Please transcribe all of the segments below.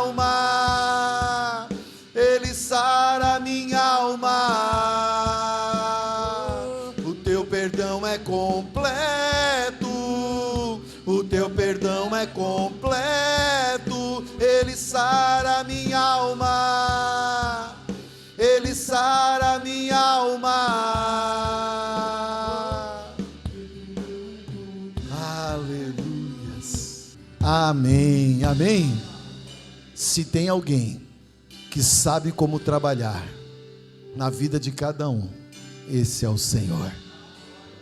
alma, Ele sara minha alma. O teu perdão é completo, o teu perdão é completo. Ele sara minha alma, Ele sara minha alma. Aleluias. Amém, amém. Se tem alguém que sabe como trabalhar na vida de cada um, esse é o Senhor.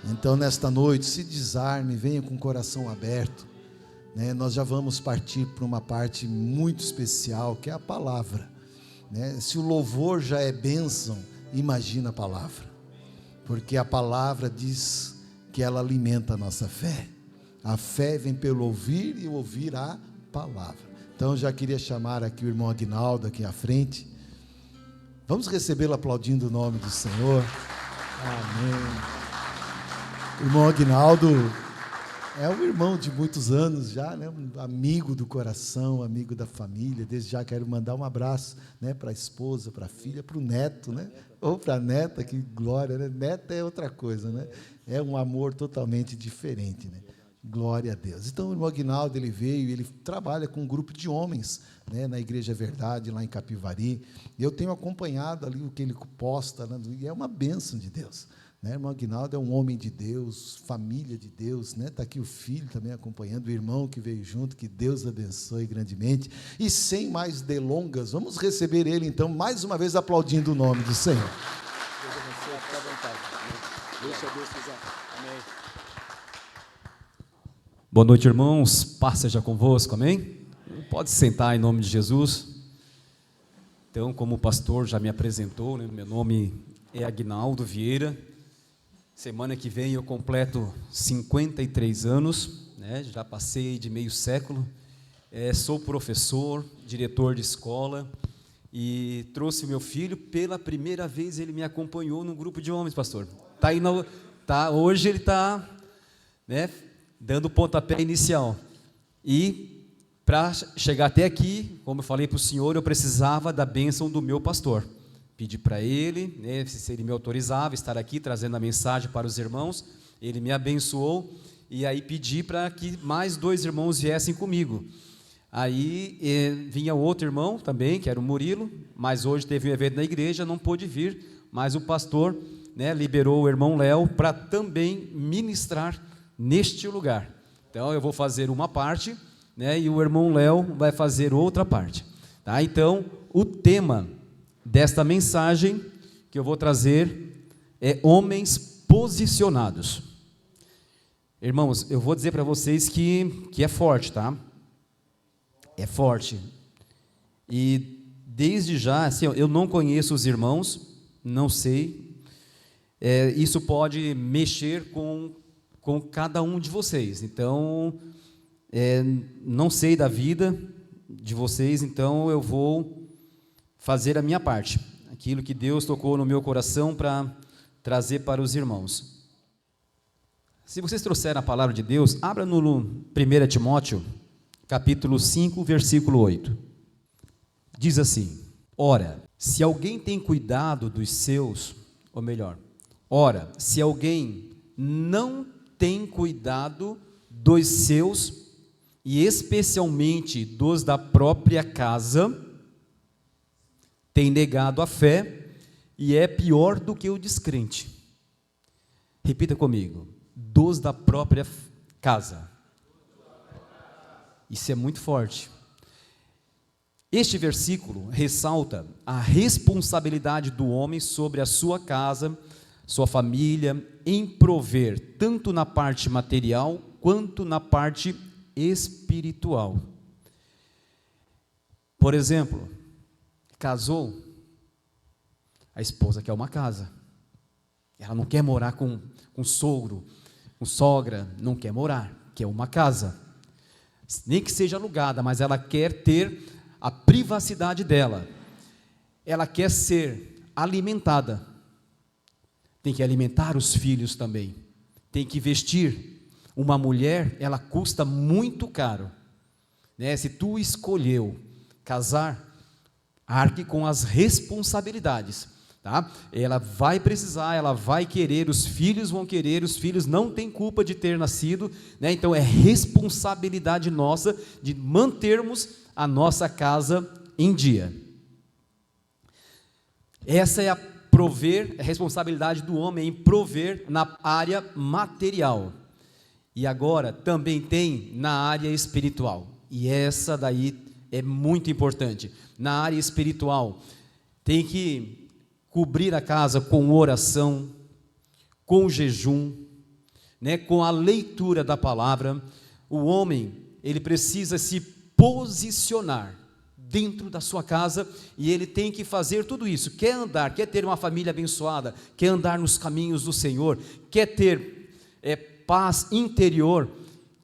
Então nesta noite, se desarme, venha com o coração aberto, né? Nós já vamos partir para uma parte muito especial, que é a palavra, né? Se o louvor já é bênção, imagina a palavra, porque a palavra diz que ela alimenta a nossa fé. A fé vem pelo ouvir e ouvir a palavra. Então já queria chamar aqui o irmão Aguinaldo aqui à frente. Vamos recebê-lo aplaudindo o nome do Senhor. Amém. O irmão Aguinaldo é um irmão de muitos anos já, né? Um amigo do coração, amigo da família. Desde já quero mandar um abraço, né, para a esposa, para a filha, para o neto, né? Ou para a neta, que glória, né? Neta é outra coisa, né? É um amor totalmente diferente, né? Glória a Deus. Então o irmão Aguinaldo, ele veio, ele trabalha com um grupo de homens, né, na Igreja Verdade, lá em Capivari. Eu tenho acompanhado ali o que ele posta, né, e é uma bênção de Deus, né? O irmão Aguinaldo é um homem de Deus, família de Deus, né? Está aqui o filho também acompanhando, o irmão que veio junto, que Deus abençoe grandemente. E sem mais delongas, vamos receber ele então, mais uma vez aplaudindo o nome do Senhor. Deus abençoe, fique à vontade. Deixa Deus quiser. Amém. Boa noite, irmãos, paz seja convosco, amém? Pode sentar em nome de Jesus. Então, como o pastor já me apresentou, né, meu nome é Aguinaldo Vieira. Semana que vem eu completo 53 anos, né, já passei de meio século. Sou professor, diretor de escola e trouxe o meu filho. Pela primeira vez ele me acompanhou num grupo de homens, pastor. Hoje ele está, né, dando o pontapé inicial. E para chegar até aqui, como eu falei para o senhor, eu precisava da bênção do meu pastor. Pedi para ele, né, se ele me autorizava estar aqui trazendo a mensagem para os irmãos. Ele me abençoou e aí pedi para que mais 2 irmãos viessem comigo. Aí vinha outro irmão também, que era o Murilo, mas hoje teve um evento na igreja, não pôde vir, mas o pastor, né, liberou o irmão Léo para também ministrar neste lugar. Então eu vou fazer uma parte, né, e o irmão Léo vai fazer outra parte, tá? Então o tema desta mensagem que eu vou trazer é homens posicionados. Irmãos, eu vou dizer para vocês que é forte, tá? É forte. E desde já, assim, eu não conheço os irmãos, não sei. Isso pode mexer com cada um de vocês. Então, não sei da vida de vocês, então eu vou fazer a minha parte, aquilo que Deus tocou no meu coração para trazer para os irmãos. Se vocês trouxerem a palavra de Deus, abra no 1 Timóteo, capítulo 5, versículo 8. Diz assim: ora, se alguém tem cuidado dos seus, ou melhor, ora, se alguém não tem cuidado dos seus, e especialmente dos da própria casa, tem negado a fé e é pior do que o descrente. Repita comigo: dos da própria casa. Isso é muito forte. Este versículo ressalta a responsabilidade do homem sobre a sua casa, sua família, em prover, tanto na parte material, quanto na parte espiritual. Por exemplo, casou, a esposa quer uma casa, ela não quer morar com sogro, com sogra, não quer morar, quer uma casa, nem que seja alugada, mas ela quer ter a privacidade dela, ela quer ser alimentada, tem que alimentar os filhos também, tem que vestir. Uma mulher, ela custa muito caro, né? Se tu escolheu casar, arque com as responsabilidades, tá? Ela vai precisar, ela vai querer, os filhos vão querer, os filhos não têm culpa de ter nascido, né? Então é responsabilidade nossa de mantermos a nossa casa em dia. Essa é a responsabilidade do homem em prover na área material. E agora também tem na área espiritual. E essa daí é muito importante. Na área espiritual, tem que cobrir a casa com oração, com jejum, né, com a leitura da palavra. O homem, ele precisa se posicionar dentro da sua casa, e ele tem que fazer tudo isso. Quer andar, quer ter uma família abençoada, quer andar nos caminhos do Senhor, quer ter paz interior,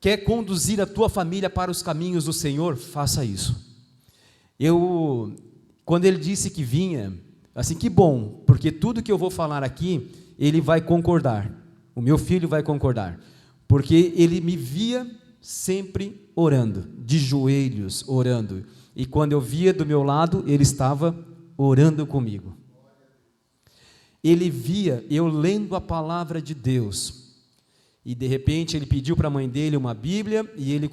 quer conduzir a tua família para os caminhos do Senhor, faça isso. Quando ele disse que vinha, assim, que bom, porque tudo que eu vou falar aqui, ele vai concordar, o meu filho vai concordar, porque ele me via sempre orando, de joelhos orando, e quando eu via do meu lado, ele estava orando comigo. Ele via eu lendo a palavra de Deus, e de repente ele pediu para a mãe dele uma Bíblia, e ele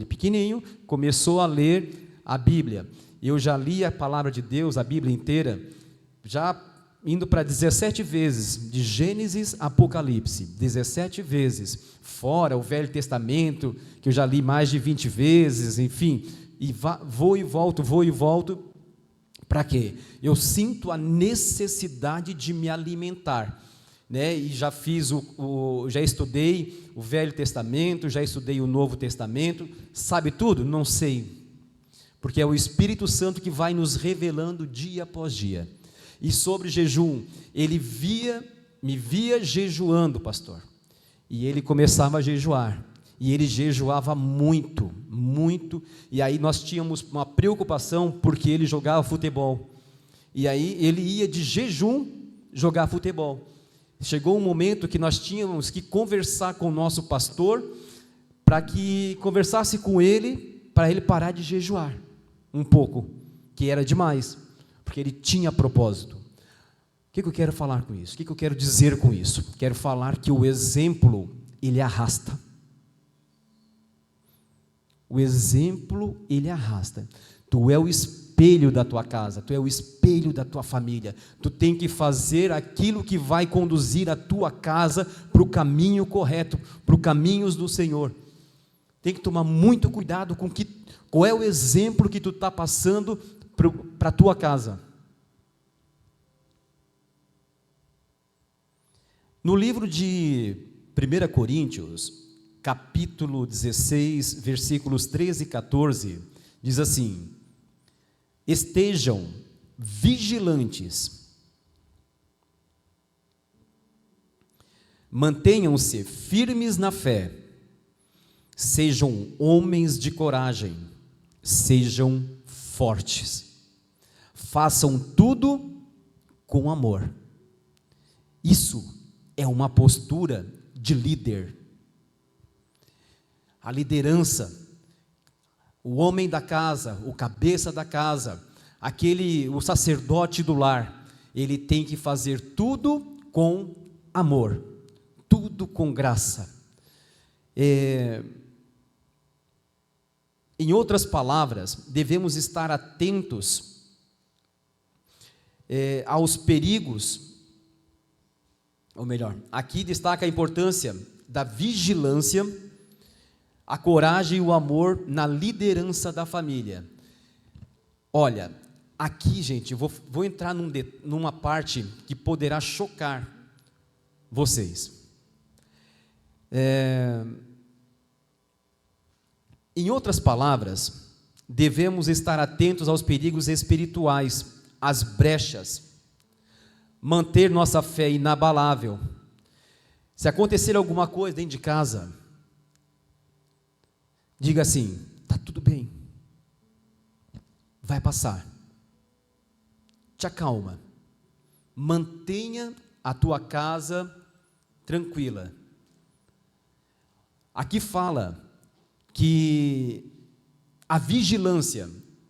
pequenininho, começou a ler a Bíblia. Eu já li a palavra de Deus, a Bíblia inteira, já indo para 17 vezes, de Gênesis a Apocalipse, 17 vezes, fora o Velho Testamento, que eu já li mais de 20 vezes, enfim, e vou e volto, para quê? Eu sinto a necessidade de me alimentar, né? E já já estudei o Velho Testamento, já estudei o Novo Testamento, sabe tudo? Não sei, porque é o Espírito Santo que vai nos revelando dia após dia. E sobre jejum, ele me via jejuando, pastor, e ele começava a jejuar, e ele jejuava muito, e aí nós tínhamos uma preocupação, porque ele jogava futebol, e aí ele ia de jejum jogar futebol. Chegou um momento que nós tínhamos que conversar com o nosso pastor, para que conversasse com ele, para ele parar de jejuar um pouco, que era demais, porque ele tinha propósito. O que eu quero falar com isso? O que eu quero dizer com isso? Quero falar que o exemplo, ele arrasta. O exemplo, ele arrasta. Tu é o espelho da tua casa, tu é o espelho da tua família. Tu tem que fazer aquilo que vai conduzir a tua casa para o caminho correto, para os caminhos do Senhor. Tem que tomar muito cuidado com qual é o exemplo que tu está passando para a tua casa. No livro de 1 Coríntios, capítulo 16, versículos 13 e 14, diz assim: estejam vigilantes, mantenham-se firmes na fé, sejam homens de coragem, sejam fortes, façam tudo com amor. Isso é uma postura de líder. A liderança, o homem da casa, o cabeça da casa, o sacerdote do lar, ele tem que fazer tudo com amor, tudo com graça. Em outras palavras, devemos estar atentos aos perigos, ou melhor, aqui destaca a importância da vigilância, a coragem e o amor na liderança da família. Olha, aqui, gente, vou entrar numa parte que poderá chocar vocês. Em outras palavras, devemos estar atentos aos perigos espirituais, às brechas, manter nossa fé inabalável. Se acontecer alguma coisa dentro de casa, diga assim: está tudo bem, vai passar, te acalma, mantenha a tua casa tranquila. Aqui fala que a vigilância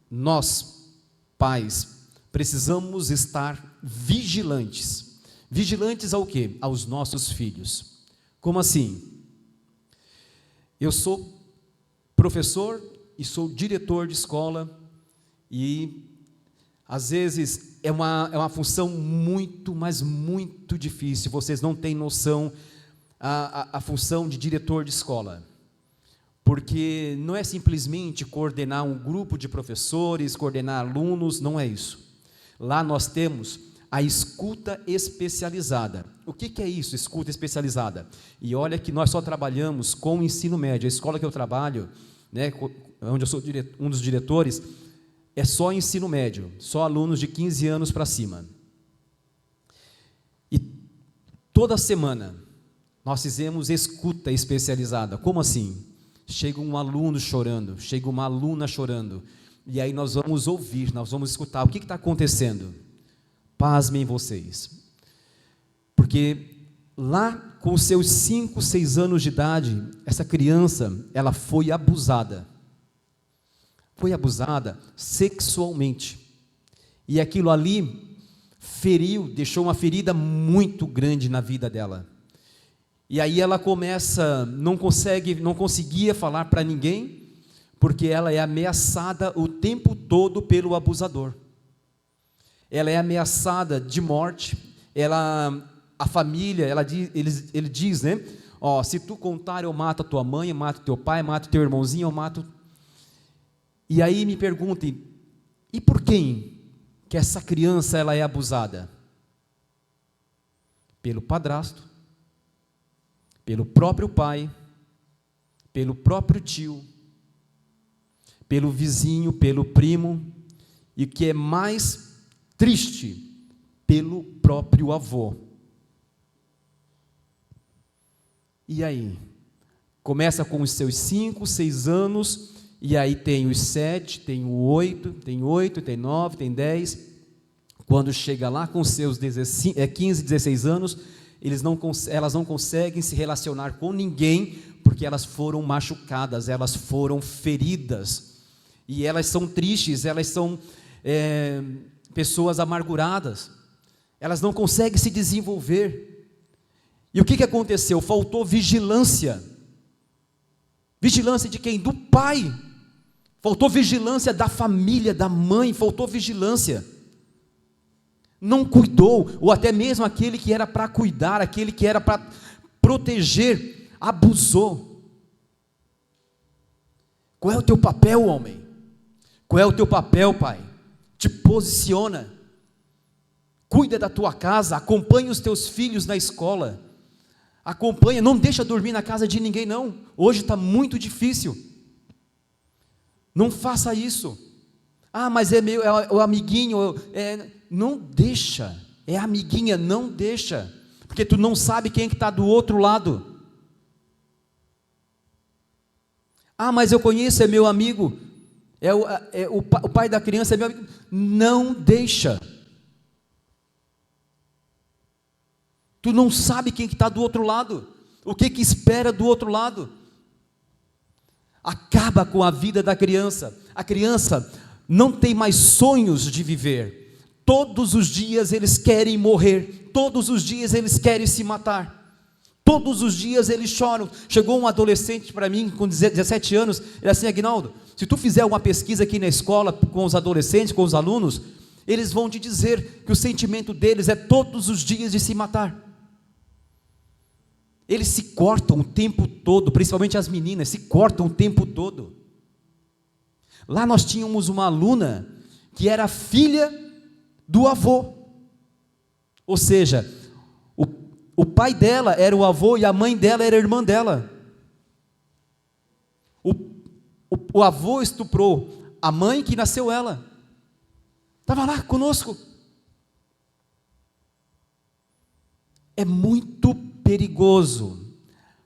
nós, pais, precisamos estar vigilantes. Vigilantes ao quê? Aos nossos filhos. Como assim? Eu sou professor e sou diretor de escola e às vezes é uma função muito, mas muito difícil. Vocês não têm noção a função de diretor de escola. Porque não é simplesmente coordenar um grupo de professores, coordenar alunos, não é isso. Lá nós temos a escuta especializada. O que é isso, escuta especializada? E olha que nós só trabalhamos com o ensino médio. A escola que eu trabalho, né, onde eu sou um dos diretores, é só ensino médio, só alunos de 15 anos para cima. E toda semana nós fizemos escuta especializada. Como assim? Chega um aluno chorando, chega uma aluna chorando, e aí nós vamos ouvir, nós vamos escutar, o que está acontecendo? Pasmem vocês, porque lá com os seus 5, 6 anos de idade, essa criança, ela foi abusada sexualmente, e aquilo ali feriu, deixou uma ferida muito grande na vida dela. E aí ela começa, não conseguia falar para ninguém, porque ela é ameaçada o tempo todo pelo abusador. Ela é ameaçada de morte. A família, ele diz, né? Ó, se tu contar, eu mato a tua mãe, eu mato teu pai, eu mato teu irmãozinho, eu mato. E aí me perguntem, e por quem que essa criança ela é abusada? Pelo padrasto, pelo próprio pai, pelo próprio tio, pelo vizinho, pelo primo, e o que é mais triste, pelo próprio avô. E aí? Começa com os seus 5, 6 anos, e aí tem os 7, tem o 8, tem 9, tem 10. Quando chega lá com seus 15, 16 anos, elas não conseguem se relacionar com ninguém, porque elas foram machucadas, elas foram feridas, e elas são tristes, elas são pessoas amarguradas, elas não conseguem se desenvolver. E o que aconteceu? Faltou vigilância. Vigilância de quem? Do pai. Faltou vigilância da família, da mãe, faltou vigilância. Não cuidou, ou até mesmo aquele que era para cuidar, aquele que era para proteger, abusou. Qual é o teu papel, homem? Qual é o teu papel, pai? Te posiciona, cuida da tua casa, acompanha os teus filhos na escola, acompanha, não deixa dormir na casa de ninguém não, hoje está muito difícil, não faça isso. Ah, mas é o amiguinho, não deixa, é amiguinha, não deixa, porque tu não sabe quem que está do outro lado. Ah, mas eu conheço, é meu amigo, o pai da criança é meu amigo, não deixa. Tu não sabe quem que está do outro lado, o que espera do outro lado. Acaba com a vida da criança. A criança não tem mais sonhos de viver. Todos os dias eles querem morrer, todos os dias eles querem se matar, todos os dias eles choram. Chegou um adolescente para mim com 17 anos, ele assim: Aguinaldo, se tu fizer uma pesquisa aqui na escola com os adolescentes, com os alunos, eles vão te dizer que o sentimento deles é todos os dias de se matar. Eles se cortam o tempo todo, principalmente as meninas, se cortam o tempo todo. Lá nós tínhamos uma aluna que era filha do avô, ou seja, o pai dela era o avô e a mãe dela era a irmã dela. O avô estuprou a mãe que nasceu ela, estava lá conosco. É muito perigoso,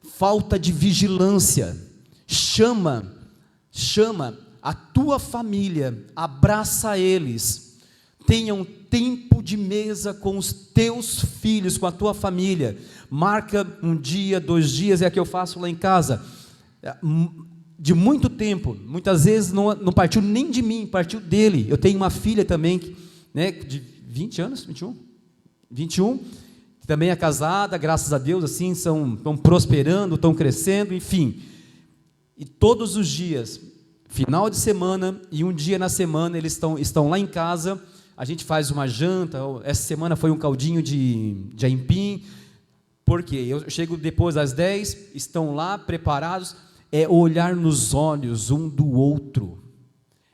falta de vigilância. Chama a tua família, abraça eles, tenha um tempo de mesa com os teus filhos, com a tua família, marca um dia, 2 dias, é o que eu faço lá em casa, de muito tempo, muitas vezes não partiu nem de mim, partiu dele. Eu tenho uma filha também, né, de 20 anos, 21, que também é casada, graças a Deus, assim, estão prosperando, estão crescendo, enfim. E todos os dias, final de semana e um dia na semana, eles estão lá em casa, a gente faz uma janta. Essa semana foi um caldinho de aipim, porque eu chego depois das 10, estão lá preparados. É olhar nos olhos um do outro,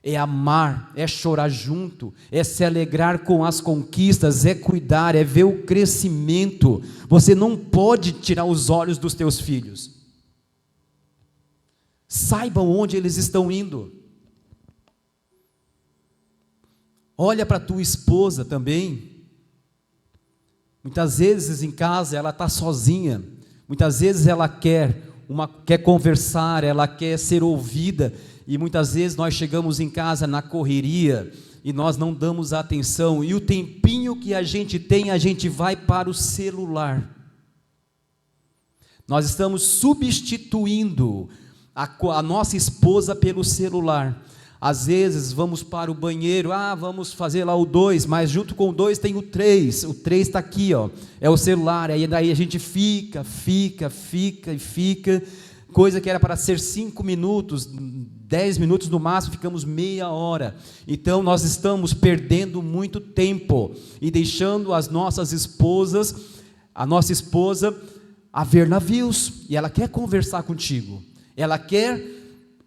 é amar, é chorar junto, é se alegrar com as conquistas, é cuidar, é ver o crescimento. Você não pode tirar os olhos dos teus filhos. Saibam onde eles estão indo. Olha para a tua esposa também. Muitas vezes em casa ela está sozinha, muitas vezes ela quer conversar, ela quer ser ouvida, e muitas vezes nós chegamos em casa na correria, e nós não damos atenção, e o tempinho que a gente tem, a gente vai para o celular. Nós estamos substituindo a nossa esposa pelo celular. Às vezes vamos para o banheiro, vamos fazer lá o 2, mas junto com o 2 tem o 3 está aqui, ó, é o celular, aí daí a gente fica, coisa que era para ser 5 minutos, 10 minutos no máximo, ficamos meia hora. Então nós estamos perdendo muito tempo, e deixando a nossa esposa a ver navios, e ela quer conversar contigo, ela quer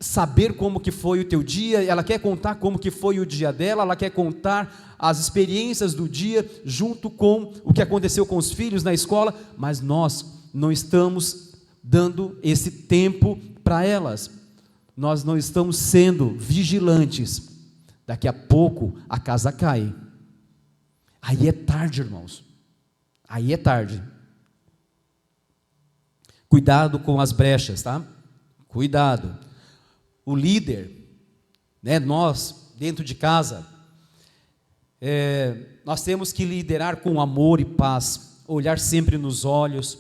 saber como que foi o teu dia, ela quer contar como que foi o dia dela, ela quer contar as experiências do dia, junto com o que aconteceu com os filhos na escola, mas nós não estamos dando esse tempo para elas, nós não estamos sendo vigilantes. Daqui a pouco a casa cai, aí é tarde, irmãos, aí é tarde. Cuidado com as brechas, tá? Cuidado. O líder, né, nós, dentro de casa, nós temos que liderar com amor e paz, olhar sempre nos olhos.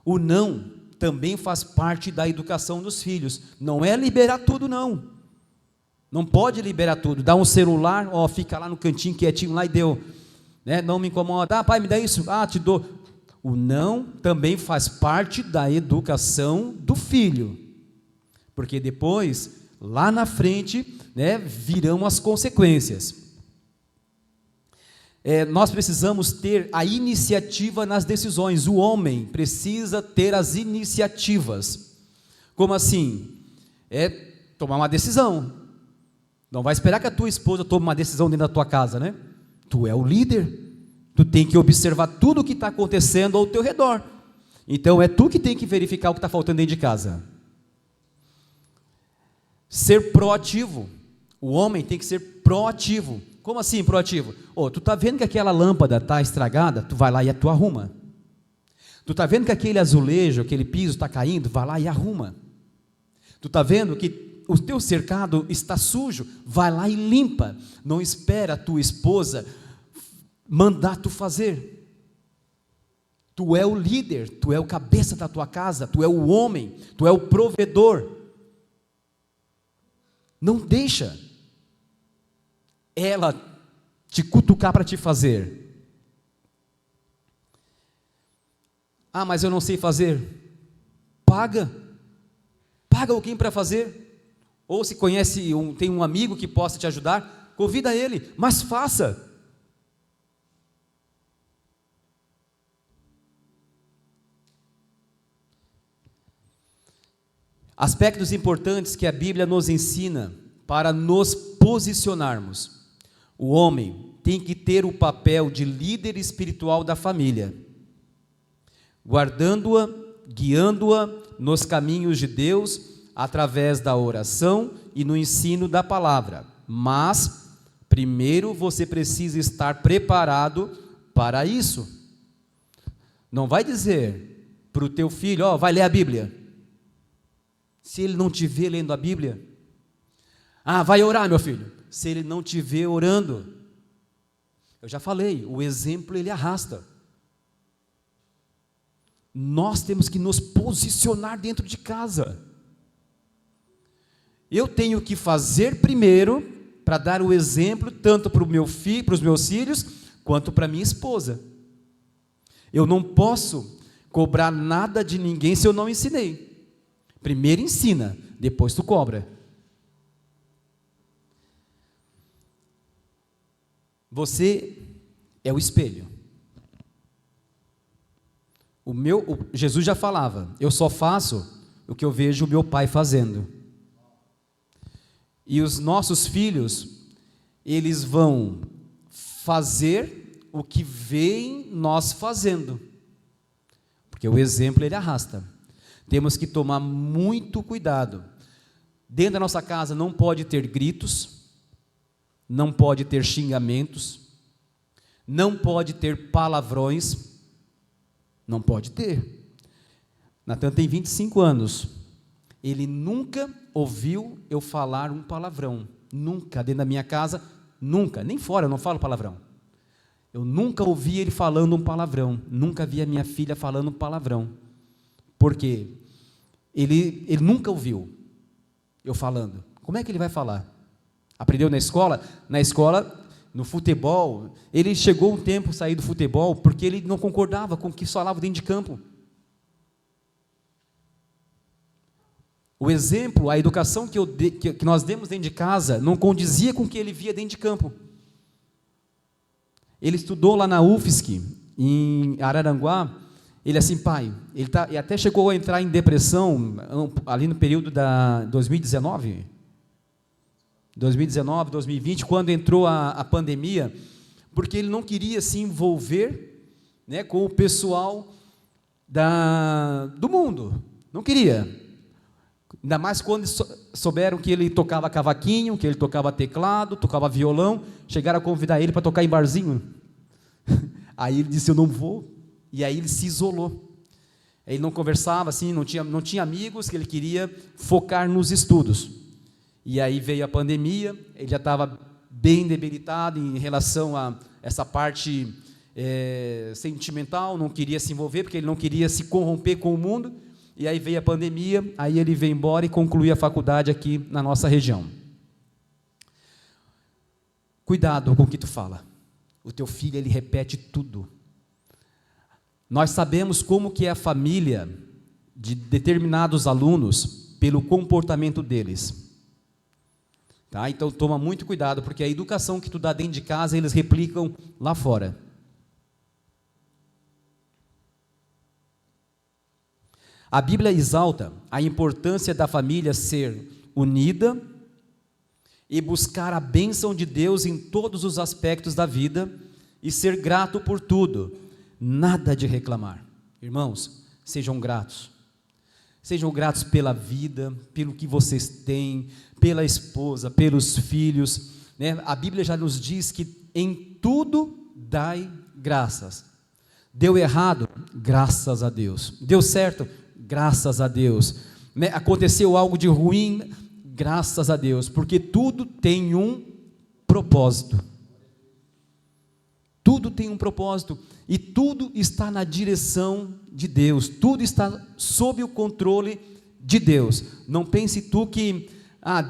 O não também faz parte da educação dos filhos, não é liberar tudo, não pode liberar tudo, dá um celular, fica lá no cantinho quietinho lá e deu, né, não me incomoda, pai, me dá isso, te dou. O não também faz parte da educação do filho, porque depois, lá na frente, né, virão as consequências. Nós precisamos ter a iniciativa nas decisões. O homem precisa ter as iniciativas. Como assim? Tomar uma decisão. Não vai esperar que a tua esposa tome uma decisão dentro da tua casa, né? Tu é o líder, tu tem que observar tudo o que está acontecendo ao teu redor. Então é tu que tem que verificar o que está faltando dentro de casa. Ser proativo. O homem tem que ser proativo. Como assim proativo? Tu está vendo que aquela lâmpada está estragada? Tu vai lá e tu arruma. Tu está vendo que aquele azulejo, aquele piso está caindo? Vai lá e arruma. Tu está vendo que o teu cercado está sujo? Vai lá e limpa. Não espera a tua esposa mandar tu fazer. Tu é o líder, tu é o cabeça da tua casa, tu é o homem, tu é o provedor. Não deixa ela te cutucar para te fazer. Mas eu não sei fazer. Paga alguém para fazer. Ou se tem um amigo que possa te ajudar, convida ele, mas faça. Aspectos importantes que a Bíblia nos ensina para nos posicionarmos. O homem tem que ter o papel de líder espiritual da família, guardando-a, guiando-a nos caminhos de Deus, através da oração e no ensino da palavra. Mas, primeiro você precisa estar preparado para isso. Não vai dizer para o teu filho, vai ler a Bíblia. Se ele não te vê lendo a Bíblia, vai orar, meu filho. Se ele não te vê orando, eu já falei, o exemplo ele arrasta. Nós temos que nos posicionar dentro de casa. Eu tenho que fazer primeiro para dar o exemplo tanto para os meus filhos quanto para minha esposa. Eu não posso cobrar nada de ninguém se eu não ensinei. Primeiro ensina, depois tu cobra. Você é o espelho. Jesus já falava, eu só faço o que eu vejo o meu pai fazendo. E os nossos filhos, eles vão fazer o que veem nós fazendo. Porque o exemplo ele arrasta. Temos que tomar muito cuidado. Dentro da nossa casa não pode ter gritos, não pode ter xingamentos, não pode ter palavrões, não pode ter. Natan tem 25 anos, ele nunca ouviu eu falar um palavrão, nunca, dentro da minha casa, nunca, nem fora eu não falo palavrão. Eu nunca ouvi ele falando um palavrão, nunca vi a minha filha falando um palavrão, porque ele nunca ouviu eu falando. Como é que ele vai falar? Aprendeu na escola? Na escola, no futebol, ele chegou um tempo a sair do futebol, porque ele não concordava com o que falava dentro de campo. O exemplo, a educação que nós demos dentro de casa, não condizia com o que ele via dentro de campo. Ele estudou lá na UFSC, em Araranguá. Ele assim, pai, ele até chegou a entrar em depressão, ali no período da 2019, 2020, quando entrou a pandemia, porque ele não queria se envolver, né, com o pessoal do mundo, não queria. Ainda mais quando souberam que ele tocava cavaquinho, que ele tocava teclado, tocava violão, chegaram a convidar ele para tocar em barzinho. Aí ele disse, eu não vou, e aí ele se isolou. Ele não conversava assim, não tinha amigos, que ele queria focar nos estudos. E aí veio a pandemia, ele já estava bem debilitado em relação a essa parte sentimental, não queria se envolver, porque ele não queria se corromper com o mundo. E aí veio a pandemia, aí ele veio embora e concluiu a faculdade aqui na nossa região. Cuidado com o que tu fala. O teu filho, ele repete tudo. Nós sabemos como que é a família de determinados alunos pelo comportamento deles. Tá? Então toma muito cuidado, porque a educação que tu dá dentro de casa, eles replicam lá fora. A Bíblia exalta a importância da família ser unida e buscar a bênção de Deus em todos os aspectos da vida e ser grato por tudo, nada de reclamar. Irmãos, sejam gratos pela vida, pelo que vocês têm, pela esposa, pelos filhos, né? A Bíblia já nos diz que em tudo dai graças. Deu errado? Graças a Deus. Deu certo? Graças a Deus. Né? Aconteceu algo de ruim? Graças a Deus, porque tudo tem um propósito. Tudo tem um propósito, e tudo está na direção de Deus, tudo está sob o controle de Deus. Não pense tu que,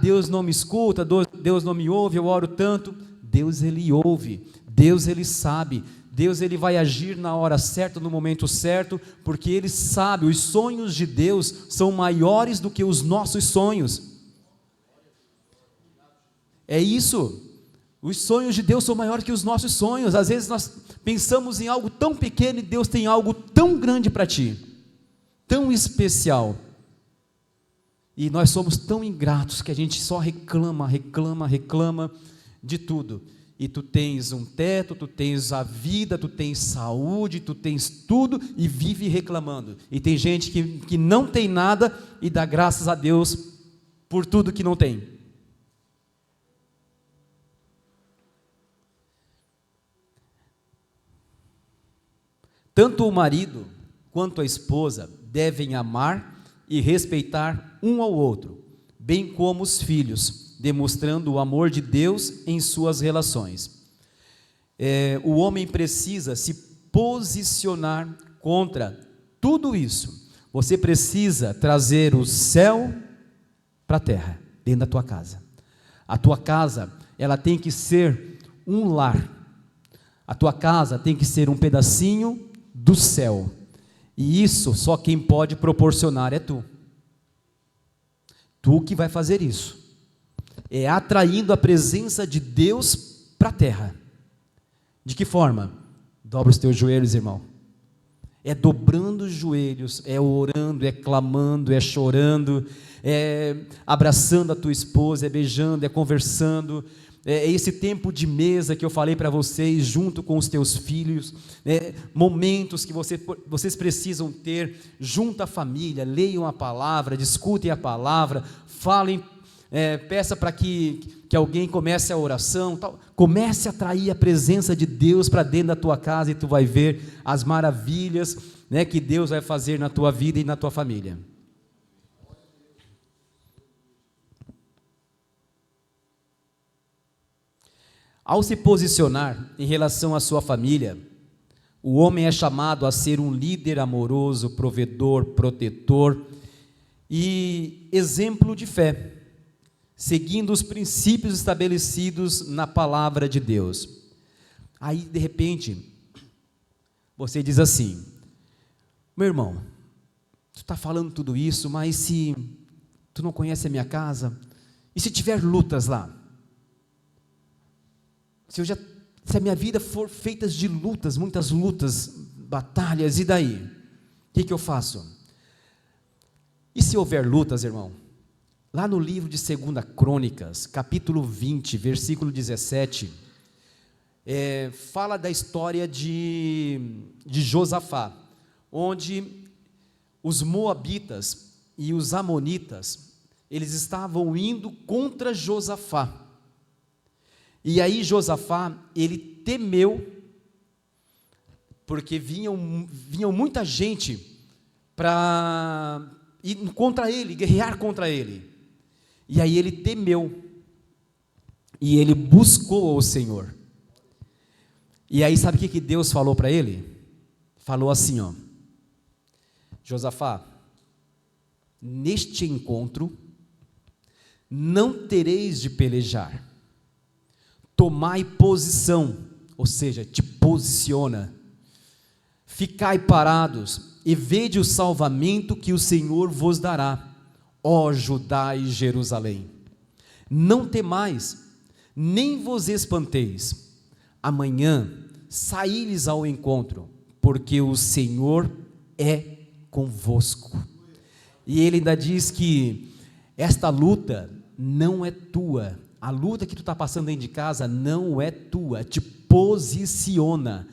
Deus não me escuta, Deus não me ouve, eu oro tanto. Deus, Ele ouve, Deus, Ele sabe, Deus, Ele vai agir na hora certa, no momento certo, porque Ele sabe, os sonhos de Deus são maiores do que os nossos sonhos. É isso, os sonhos de Deus são maiores que os nossos sonhos. Às vezes nós pensamos em algo tão pequeno e Deus tem algo tão grande para ti, tão especial, e nós somos tão ingratos que a gente só reclama de tudo. E tu tens um teto, tu tens a vida, tu tens saúde, tu tens tudo e vive reclamando. E tem gente que não tem nada e dá graças a Deus por tudo que não tem. Tanto o marido quanto a esposa devem amar e respeitar um ao outro, bem como os filhos, demonstrando o amor de Deus em suas relações. O homem precisa se posicionar contra tudo isso. Você precisa trazer o céu para a terra. dentro da tua casa. A tua casa, ela tem que ser um lar. A tua casa tem que ser um pedacinho do céu. E isso só quem pode proporcionar é tu. Tu que vai fazer isso. É atraindo a presença de Deus para a terra. De que forma? Dobra os teus joelhos, irmão. É dobrando os joelhos, é orando, é clamando, é chorando, é abraçando a tua esposa, é beijando, é conversando. É esse tempo de mesa que eu falei para vocês, junto com os teus filhos, momentos que vocês precisam ter junto à família, leiam a palavra, discutem a palavra, falem, peça para que alguém comece a oração, tal. Comece a atrair a presença de Deus para dentro da tua casa e tu vai ver as maravilhas, que Deus vai fazer na tua vida e na tua família. Ao se posicionar em relação à sua família, o homem é chamado a ser um líder amoroso, provedor, protetor e exemplo de fé, seguindo os princípios estabelecidos na palavra de Deus. Aí, de repente, você diz assim: meu irmão, tu está falando tudo isso, mas se tu não conhece a minha casa, e se tiver lutas lá? Se a minha vida for feita de lutas, muitas lutas, batalhas, e daí? O que eu faço? E se houver lutas, irmão? Lá no livro de 2 Crônicas, capítulo 20, versículo 17, fala da história de Josafá, onde os moabitas e os amonitas, eles estavam indo contra Josafá. E aí Josafá, ele temeu, porque vinham muita gente para ir contra ele, guerrear contra ele. E aí ele temeu, e ele buscou o Senhor. E aí sabe o que Deus falou para ele? Falou assim, ó: Josafá, neste encontro não tereis de pelejar, tomai posição, ou seja, te posiciona, ficai parados e vede o salvamento que o Senhor vos dará, ó Judá e Jerusalém. Não temais, nem vos espanteis, amanhã saí-lhes ao encontro, porque o Senhor é convosco. E ele ainda diz que esta luta não é tua. A luta que tu está passando dentro de casa não é tua. Te posiciona,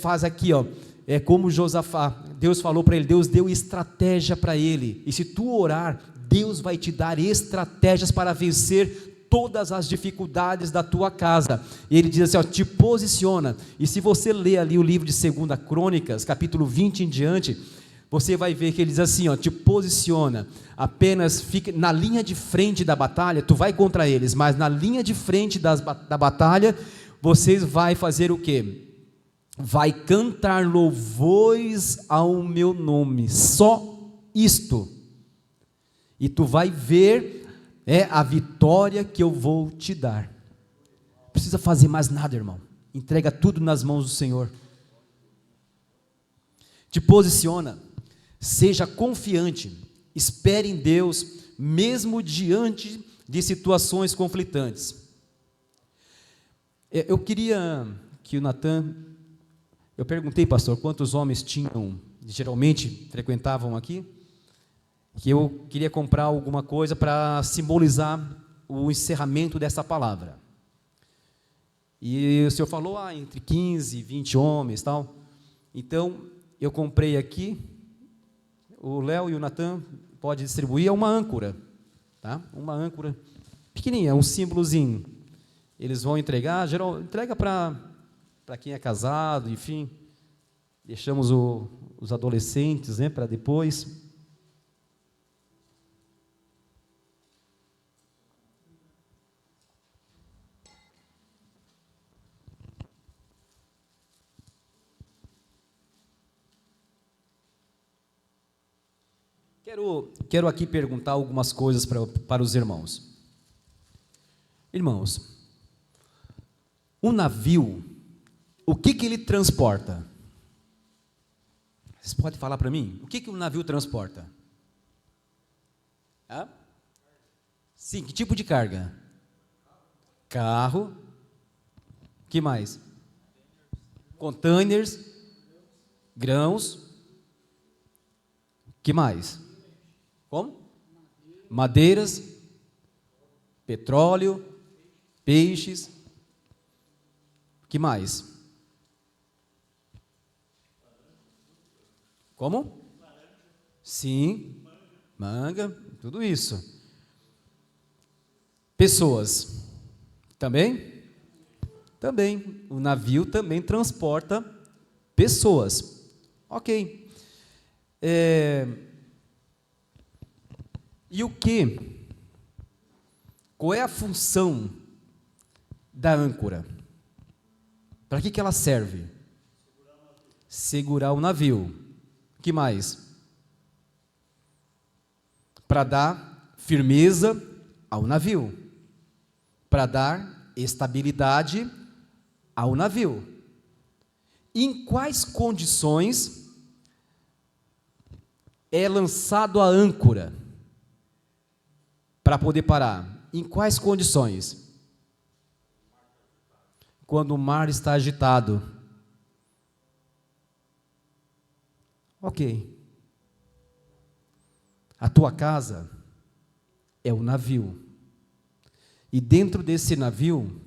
faz aqui, ó. É como Josafá, Deus falou para ele, Deus deu estratégia para ele, e se tu orar, Deus vai te dar estratégias para vencer todas as dificuldades da tua casa. E ele diz assim, ó, te posiciona. E se você ler ali o livro de 2 Crônicas, capítulo 20 em diante, você vai ver que ele diz assim, ó, te posiciona, apenas fica na linha de frente da batalha, tu vai contra eles, mas na linha de frente da batalha, vocês vai fazer o quê? Vai cantar louvores ao meu nome, só isto, e tu vai ver a vitória que eu vou te dar. Não precisa fazer mais nada, irmão, entrega tudo nas mãos do Senhor. Te posiciona, seja confiante, espere em Deus, mesmo diante de situações conflitantes. Eu queria que o Natan, eu perguntei, pastor, quantos homens geralmente frequentavam aqui, que eu queria comprar alguma coisa para simbolizar o encerramento dessa palavra. E o senhor falou, entre 15 e 20 homens, tal. Então, eu comprei aqui, o Léo e o Natan pode distribuir, é uma âncora, tá? Uma âncora pequenininha, um símbolozinho. Eles vão entregar, entrega para quem é casado, enfim. Deixamos os adolescentes, para depois. Quero aqui perguntar algumas coisas para os irmãos. Irmãos, um navio, o que ele transporta? Vocês podem falar para mim? O que um navio transporta? Hã? Sim, que tipo de carga? Carro. Que mais? Containers. Grãos. Que mais? Como? Madeiras. Petróleo. Peixes. Que mais? Como? Sim. Manga. Tudo isso. Pessoas. Também? Também. O navio também transporta pessoas. Ok. E o que? Qual é a função da âncora? Para que ela serve? Segurar o navio. O que mais? Para dar firmeza ao navio. Para dar estabilidade ao navio. Em quais condições é lançado a âncora para poder parar? Em quais condições? Quando o mar está agitado. Ok. A tua casa é o navio. E dentro desse navio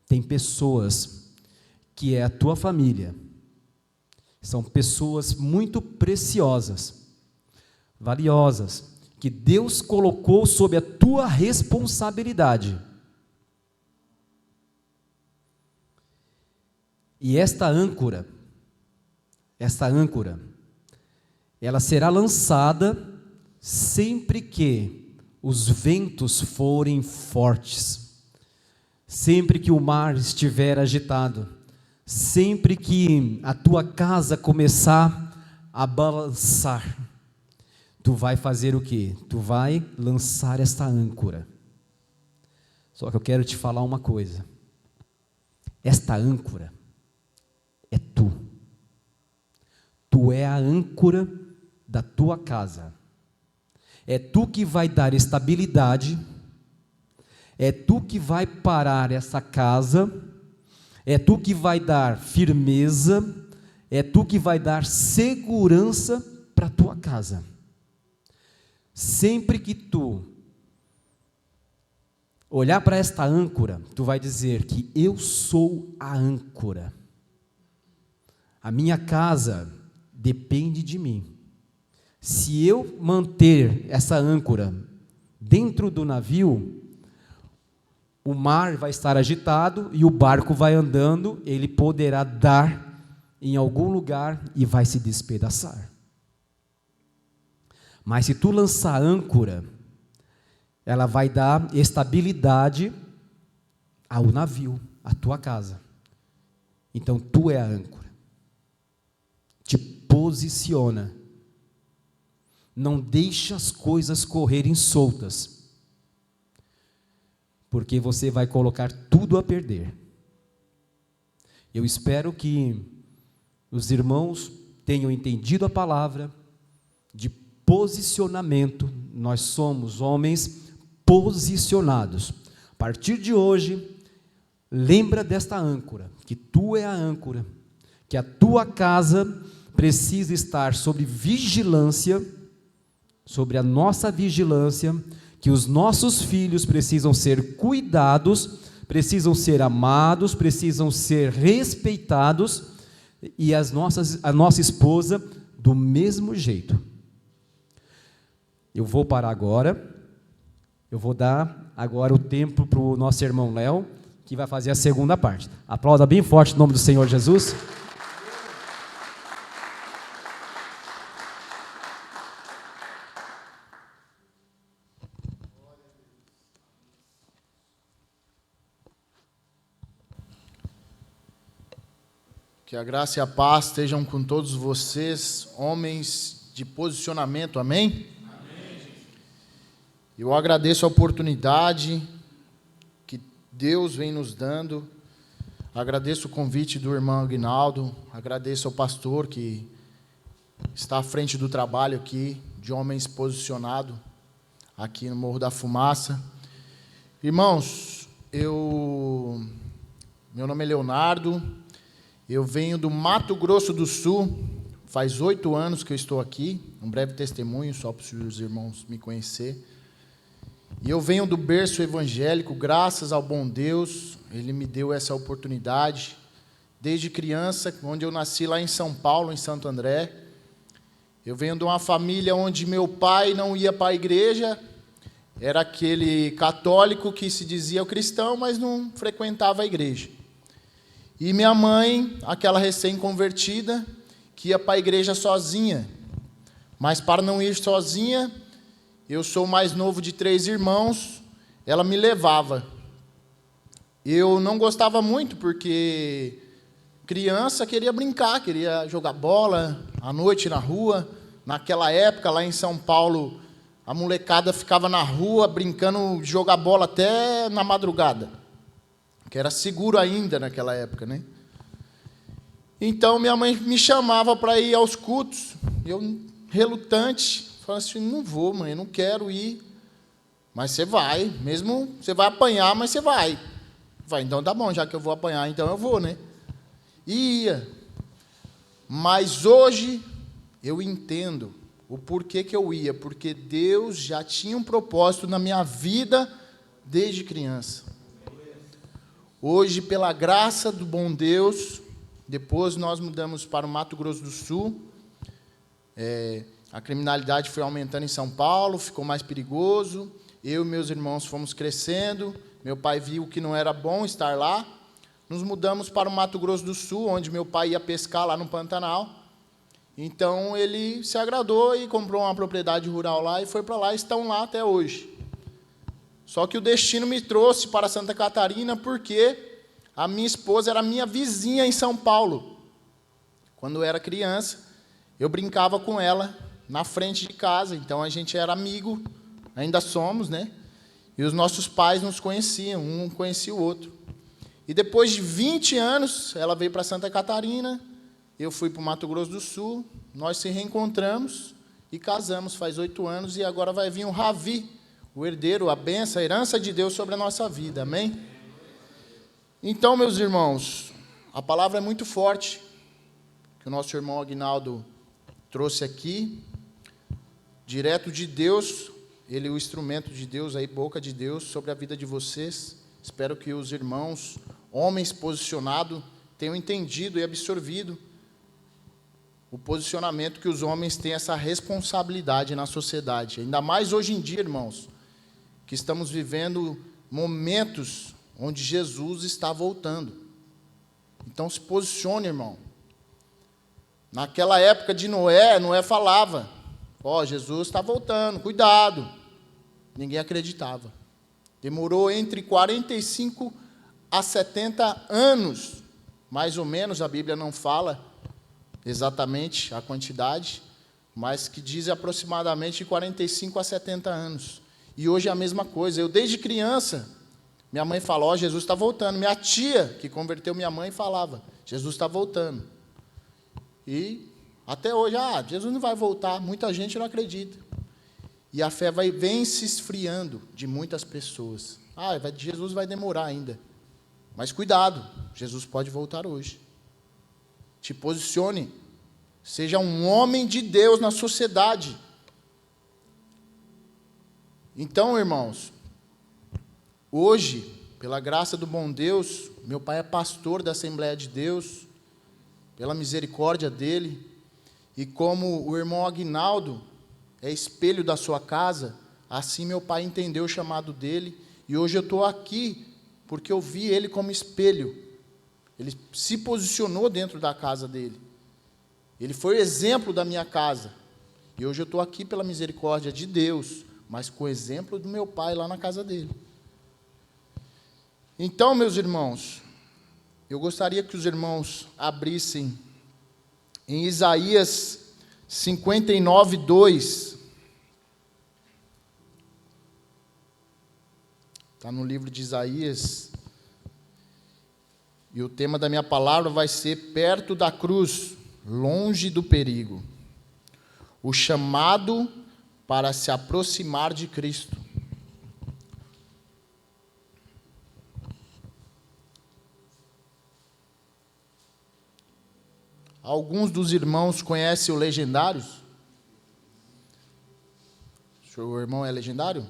tem pessoas que é a tua família. São pessoas muito preciosas, valiosas, que Deus colocou sob a tua responsabilidade. E esta âncora, ela será lançada sempre que os ventos forem fortes, sempre que o mar estiver agitado, sempre que a tua casa começar a balançar, tu vai fazer o quê? Tu vai lançar esta âncora. Só que eu quero te falar uma coisa. Esta âncora é tu. Tu é a âncora da tua casa. É tu que vai dar estabilidade, é tu que vai parar essa casa, é tu que vai dar firmeza, é tu que vai dar segurança para a tua casa. Sempre que tu olhar para esta âncora, tu vai dizer que eu sou a âncora. A minha casa depende de mim. Se eu manter essa âncora dentro do navio, o mar vai estar agitado e o barco vai andando, ele poderá dar em algum lugar e vai se despedaçar. Mas se tu lançar a âncora, ela vai dar estabilidade ao navio, à tua casa. Então tu é a âncora. Te posiciona. Não deixa as coisas correrem soltas, porque você vai colocar tudo a perder. Eu espero que os irmãos tenham entendido a palavra de posicionamento. Nós somos homens posicionados. A partir de hoje, lembra desta âncora, que tu é a âncora, que a tua casa precisa estar sob vigilância, sobre a nossa vigilância, que os nossos filhos precisam ser cuidados, precisam ser amados, precisam ser respeitados, e a nossa esposa do mesmo jeito. Eu vou parar agora, eu vou dar agora o tempo para o nosso irmão Léo, que vai fazer a segunda parte. Aplauda bem forte o nome do Senhor Jesus. Que a graça e a paz estejam com todos vocês, homens de posicionamento, amém? Eu agradeço a oportunidade que Deus vem nos dando, agradeço o convite do irmão Aguinaldo, agradeço ao pastor que está à frente do trabalho aqui, de homens posicionados, aqui no Morro da Fumaça. Irmãos, meu nome é Leonardo, eu venho do Mato Grosso do Sul, faz 8 anos que eu estou aqui, um breve testemunho, só para os irmãos me conhecer. E eu venho do berço evangélico, graças ao bom Deus, Ele me deu essa oportunidade, desde criança, onde eu nasci lá em São Paulo, em Santo André. Eu venho de uma família onde meu pai não ia para a igreja, era aquele católico que se dizia cristão, mas não frequentava a igreja. E minha mãe, aquela recém-convertida, que ia para a igreja sozinha. Mas para não ir sozinha, eu sou o mais novo de 3 irmãos, ela me levava. Eu não gostava muito, porque criança queria brincar, queria jogar bola à noite na rua. Naquela época, lá em São Paulo, a molecada ficava na rua brincando de jogar bola até na madrugada, que era seguro ainda naquela época, né? Então, minha mãe me chamava para ir aos cultos, eu, relutante, falava assim, não vou, mãe, não quero ir. Mas você vai, mesmo, você vai apanhar, mas você vai. Vai, então tá bom, já que eu vou apanhar, então eu vou, né? E ia. Mas hoje eu entendo o porquê que eu ia, porque Deus já tinha um propósito na minha vida desde criança. Hoje, pela graça do bom Deus, depois nós mudamos para o Mato Grosso do Sul. A criminalidade foi aumentando em São Paulo, ficou mais perigoso. Eu e meus irmãos fomos crescendo. Meu pai viu que não era bom estar lá. Nos mudamos para o Mato Grosso do Sul, onde meu pai ia pescar lá no Pantanal. Então, ele se agradou e comprou uma propriedade rural lá e foi para lá e estão lá até hoje. Só que o destino me trouxe para Santa Catarina porque a minha esposa era minha vizinha em São Paulo. Quando eu era criança, eu brincava com ela na frente de casa, então a gente era amigo, ainda somos, né? E os nossos pais nos conheciam, um conhecia o outro. E depois de 20 anos, ela veio para Santa Catarina, eu fui para o Mato Grosso do Sul, nós se reencontramos e casamos faz 8 anos, e agora vai vir o Ravi, o herdeiro, a bênção, a herança de Deus sobre a nossa vida, amém? Então, meus irmãos, a palavra é muito forte, que o nosso irmão Aguinaldo trouxe aqui, direto de Deus, ele é o instrumento de Deus, a boca de Deus sobre a vida de vocês. Espero que os irmãos, homens posicionados, tenham entendido e absorvido o posicionamento que os homens têm essa responsabilidade na sociedade. Ainda mais hoje em dia, irmãos, que estamos vivendo momentos onde Jesus está voltando. Então se posicione, irmão. Naquela época de Noé, Noé falava, Jesus está voltando, cuidado. Ninguém acreditava. Demorou entre 45 a 70 anos, mais ou menos, a Bíblia não fala exatamente a quantidade, mas que diz aproximadamente 45 a 70 anos. E hoje é a mesma coisa. Eu, desde criança, minha mãe fala, Jesus está voltando. Minha tia, que converteu minha mãe, falava, Jesus está voltando. E até hoje, Jesus não vai voltar. Muita gente não acredita. E a fé vem se esfriando de muitas pessoas. Jesus vai demorar ainda. Mas cuidado, Jesus pode voltar hoje. Te posicione. Seja um homem de Deus na sociedade. Então, irmãos, hoje, pela graça do bom Deus, meu pai é pastor da Assembleia de Deus, pela misericórdia dele, e como o irmão Aguinaldo é espelho da sua casa, assim meu pai entendeu o chamado dele, e hoje eu estou aqui porque eu vi ele como espelho. Ele se posicionou dentro da casa dele. Ele foi exemplo da minha casa. E hoje eu estou aqui pela misericórdia de Deus, mas com o exemplo do meu pai lá na casa dele. Então, meus irmãos, eu gostaria que os irmãos abrissem em Isaías 59:2. Está no livro de Isaías. E o tema da minha palavra vai ser perto da cruz, longe do perigo. O chamado para se aproximar de Cristo. Alguns dos irmãos conhecem o Legendários? O seu irmão é legendário?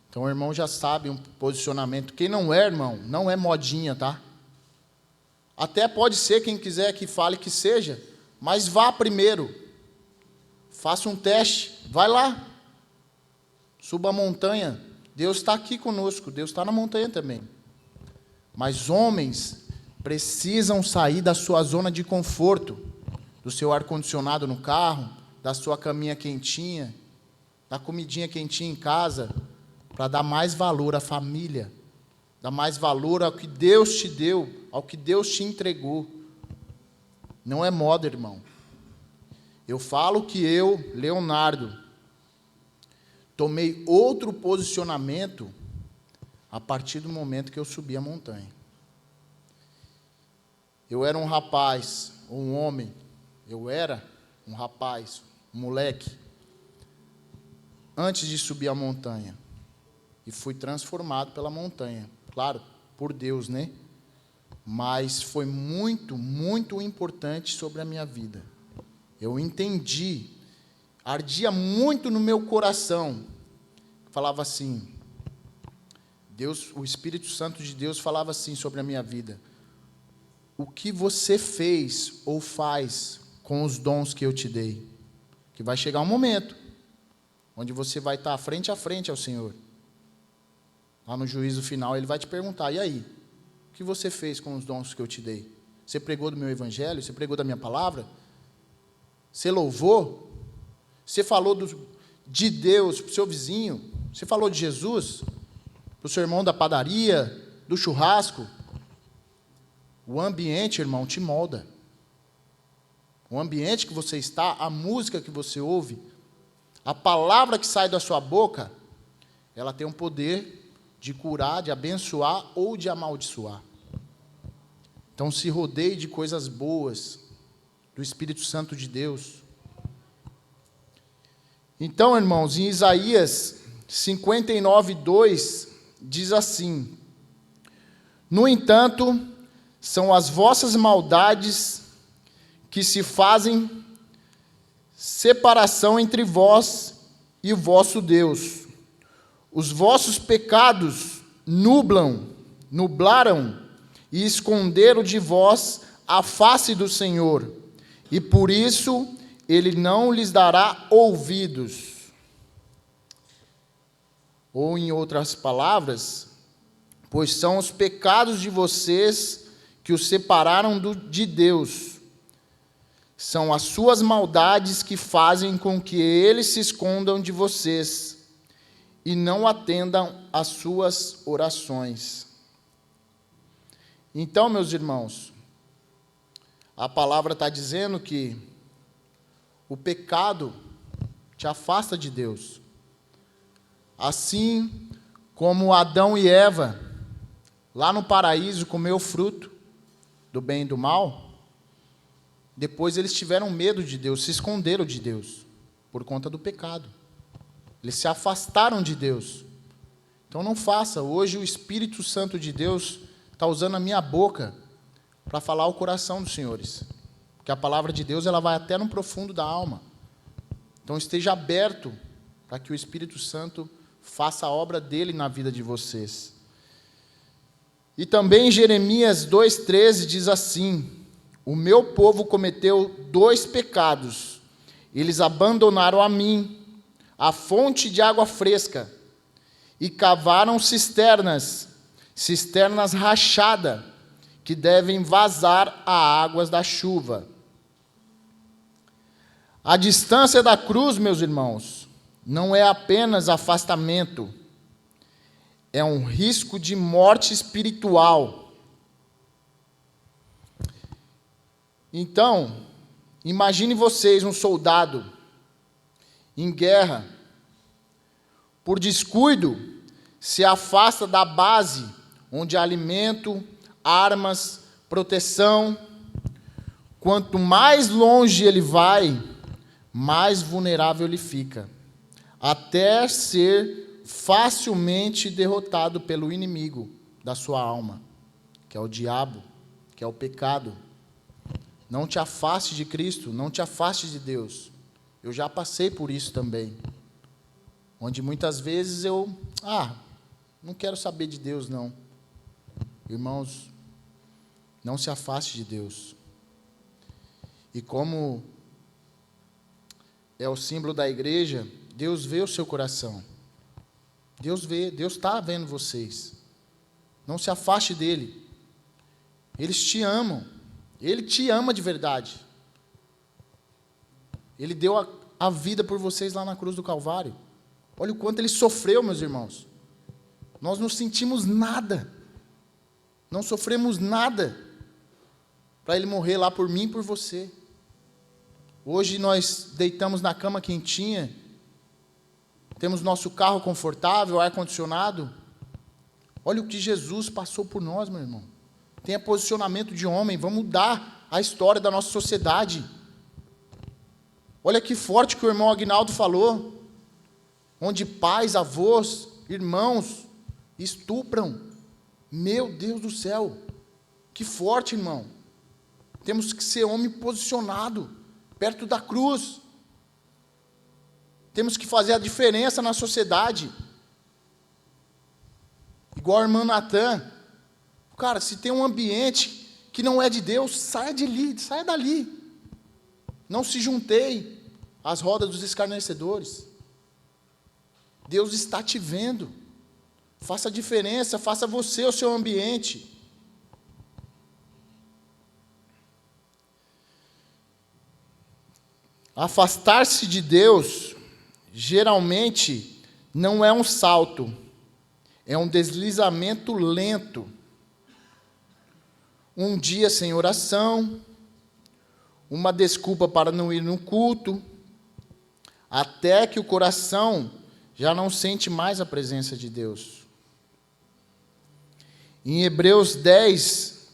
Então o irmão já sabe um posicionamento. Quem não é, irmão, não é modinha, tá? Até pode ser quem quiser que fale que seja, mas vá primeiro. Faça um teste, vai lá. Suba a montanha. Deus está aqui conosco, Deus está na montanha também. Mas homens precisam sair da sua zona de conforto, do seu ar-condicionado no carro, da sua caminha quentinha, da comidinha quentinha em casa, para dar mais valor à família, dar mais valor ao que Deus te deu, ao que Deus te entregou. Não é moda, irmão. Eu falo que eu, Leonardo, tomei outro posicionamento a partir do momento que eu subi a montanha. Eu era um rapaz, um homem, um moleque, antes de subir a montanha. E fui transformado pela montanha. Claro, por Deus, né? Mas foi muito, muito importante sobre a minha vida. Eu entendi, ardia muito no meu coração. Falava assim, Deus, o Espírito Santo de Deus falava assim sobre a minha vida. O que você fez ou faz com os dons que eu te dei? Que vai chegar um momento onde você vai estar frente a frente ao Senhor. Lá no juízo final, Ele vai te perguntar, e aí? O que você fez com os dons que eu te dei? Você pregou do meu evangelho? Você pregou da minha palavra? Você louvou? Você falou de Deus para o seu vizinho? Você falou de Jesus? Para o seu irmão da padaria? Do churrasco? O ambiente, irmão, te molda. O ambiente que você está, a música que você ouve, a palavra que sai da sua boca, ela tem um poder de curar, de abençoar ou de amaldiçoar. Então se rodeie de coisas boas, do Espírito Santo de Deus. Então, irmãos, em Isaías 59:2, diz assim: no entanto, são as vossas maldades que se fazem separação entre vós e o vosso Deus. Os vossos pecados nublaram e esconderam de vós a face do Senhor, e por isso Ele não lhes dará ouvidos. Ou, em outras palavras, pois são os pecados de vocês que os separaram de Deus. São as suas maldades que fazem com que eles se escondam de vocês e não atendam às suas orações. Então, meus irmãos, a palavra está dizendo que o pecado te afasta de Deus. Assim como Adão e Eva, lá no paraíso, comeu o fruto do bem e do mal, depois eles tiveram medo de Deus, se esconderam de Deus, por conta do pecado. Eles se afastaram de Deus. Então não faça. Hoje o Espírito Santo de Deus está usando a minha boca para falar o coração dos senhores. Porque a palavra de Deus ela vai até no profundo da alma. Então esteja aberto para que o Espírito Santo faça a obra dele na vida de vocês. E também em Jeremias 2,13 diz assim: o meu povo cometeu 2 pecados. Eles abandonaram a mim, a fonte de água fresca, e cavaram cisternas rachadas, que devem vazar as águas da chuva. A distância da cruz, meus irmãos, não é apenas afastamento, é um risco de morte espiritual. Então, Imagine vocês, um soldado em guerra, por descuido, se afasta da base onde há alimento, armas, proteção. Quanto mais longe ele vai, mais vulnerável ele fica, até ser facilmente derrotado pelo inimigo da sua alma, que é o diabo, que é o pecado. Não te afaste de Cristo, não te afaste de Deus. Eu já passei por isso também, onde muitas vezes eu, não quero saber de Deus, não. Irmãos, não se afaste de Deus. E como é o símbolo da igreja, Deus vê o seu coração. Deus vê, Deus está vendo vocês. Não se afaste dele. Eles te amam. Ele te ama de verdade. Ele deu a vida por vocês lá na cruz do Calvário. Olha o quanto ele sofreu, meus irmãos. Nós não sentimos nada. Não sofremos nada para ele morrer lá por mim e por você. Hoje nós deitamos na cama quentinha, temos nosso carro confortável, ar-condicionado. Olha o que Jesus passou por nós, meu irmão. Tenha posicionamento de homem, vamos mudar a história da nossa sociedade. Olha que forte que o irmão Aguinaldo falou, onde pais, avós, irmãos estupram. Meu Deus do céu, que forte, irmão. Temos que ser homem posicionado, perto da cruz. Temos que fazer a diferença na sociedade. Igual o irmão Natan. Cara, se tem um ambiente que não é de Deus, saia dali. Não se junteie às rodas dos escarnecedores. Deus está te vendo. Faça a diferença, faça você o seu ambiente. Afastar-se de Deus, geralmente, não é um salto, é um deslizamento lento. Um dia sem oração, uma desculpa para não ir no culto, até que o coração já não sente mais a presença de Deus. Em Hebreus 10,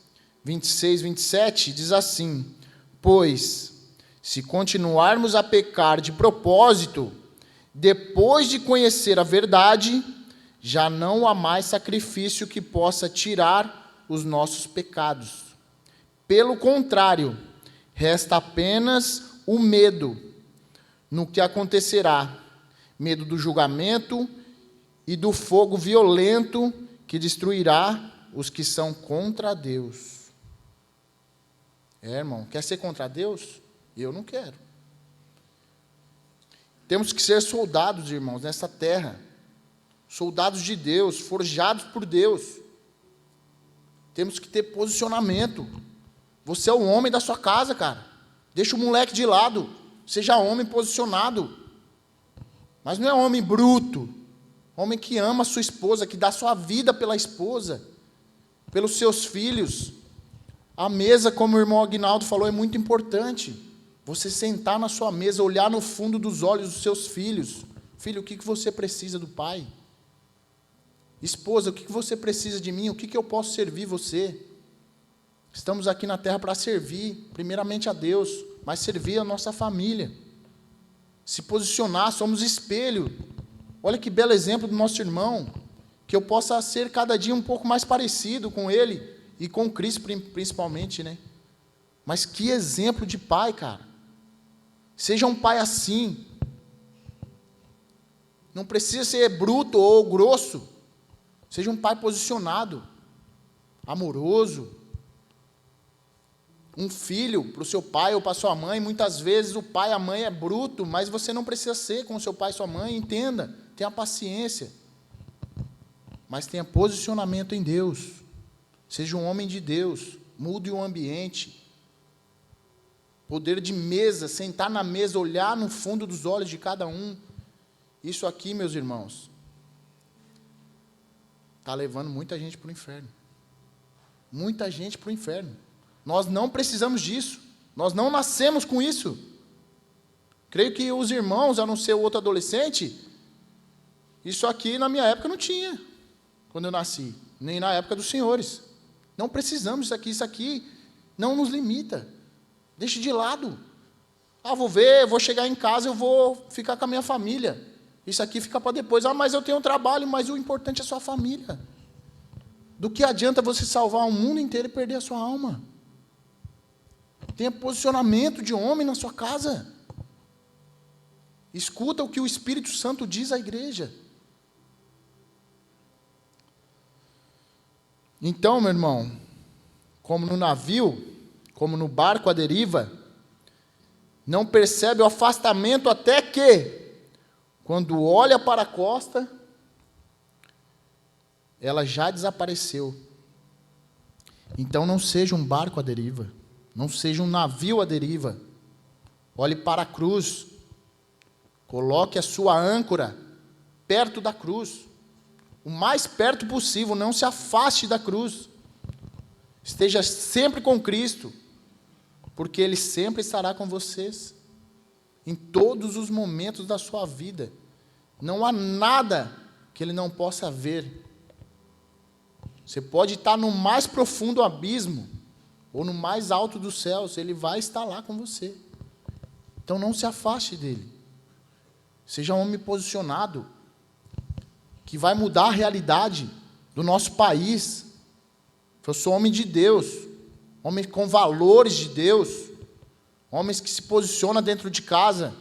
26, 27, diz assim: pois, se continuarmos a pecar de propósito, depois de conhecer a verdade, já não há mais sacrifício que possa tirar os nossos pecados. Pelo contrário, resta apenas o medo no que acontecerá, medo do julgamento e do fogo violento que destruirá os que são contra Deus. Irmão, quer ser contra Deus? Eu não quero. Temos que ser soldados, irmãos, nessa terra. Soldados de Deus, forjados por Deus. Temos que ter posicionamento. Você é o homem da sua casa, cara. Deixa o moleque de lado. Seja homem posicionado. Mas não é homem bruto. Homem que ama a sua esposa, que dá sua vida pela esposa, pelos seus filhos. A mesa, como o irmão Aguinaldo falou, é muito importante. Você sentar na sua mesa, olhar no fundo dos olhos dos seus filhos. Filho, o que você precisa do pai? Esposa, o que você precisa de mim? O que eu posso servir você? Estamos aqui na terra para servir, primeiramente a Deus, mas servir a nossa família. Se posicionar, somos espelho. Olha que belo exemplo do nosso irmão, que eu possa ser cada dia um pouco mais parecido com ele e com Cristo principalmente, né? Mas que exemplo de pai, cara. Seja um pai assim. Não precisa ser bruto ou grosso. Seja um pai posicionado, amoroso. Um filho para o seu pai ou para a sua mãe, muitas vezes o pai e a mãe é bruto, mas você não precisa ser com o seu pai e sua mãe, entenda, tenha paciência. Mas tenha posicionamento em Deus. Seja um homem de Deus, mude o ambiente. Poder de mesa, sentar na mesa, olhar no fundo dos olhos de cada um. Isso aqui, meus irmãos, está levando muita gente para o inferno. Muita gente para o inferno. Nós não precisamos disso. Nós não nascemos com isso. Creio que os irmãos, a não ser o outro adolescente, isso aqui na minha época não tinha, quando eu nasci, nem na época dos senhores. Não precisamos disso aqui não nos limita. Deixe de lado. Vou ver, vou chegar em casa, eu vou ficar com a minha família. Isso aqui fica para depois. Mas eu tenho um trabalho, mas o importante é a sua família. Do que adianta você salvar o mundo inteiro e perder a sua alma? Tenha posicionamento de homem na sua casa. Escuta o que o Espírito Santo diz à igreja. Então, meu irmão, como no navio, como no barco à deriva, não percebe o afastamento até que, quando olha para a costa, ela já desapareceu. Então não seja um barco à deriva, não seja um navio à deriva. Olhe para a cruz, coloque a sua âncora perto da cruz, o mais perto possível, não se afaste da cruz. Esteja sempre com Cristo, porque Ele sempre estará com vocês, em todos os momentos da sua vida. Não há nada que Ele não possa ver. Você pode estar no mais profundo abismo, ou no mais alto dos céus, Ele vai estar lá com você. Então não se afaste dEle. Seja um homem posicionado, que vai mudar a realidade do nosso país. Eu sou homem de Deus, homem com valores de Deus, homens que se posicionam dentro de casa,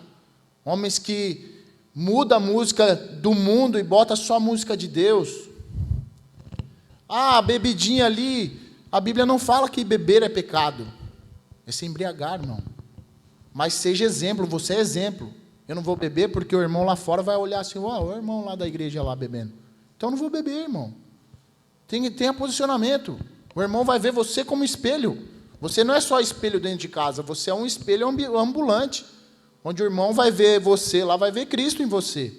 homens que mudam a música do mundo e botam só a música de Deus. Bebidinha ali, a Bíblia não fala que beber é pecado, é se embriagar, irmão. Mas seja exemplo, você é exemplo. Eu não vou beber porque o irmão lá fora vai olhar assim, o irmão lá da igreja lá bebendo. Então eu não vou beber, irmão. Tenha posicionamento. O irmão vai ver você como espelho. Você não é só espelho dentro de casa, você é um espelho ambulante, onde o irmão vai ver você lá, vai ver Cristo em você.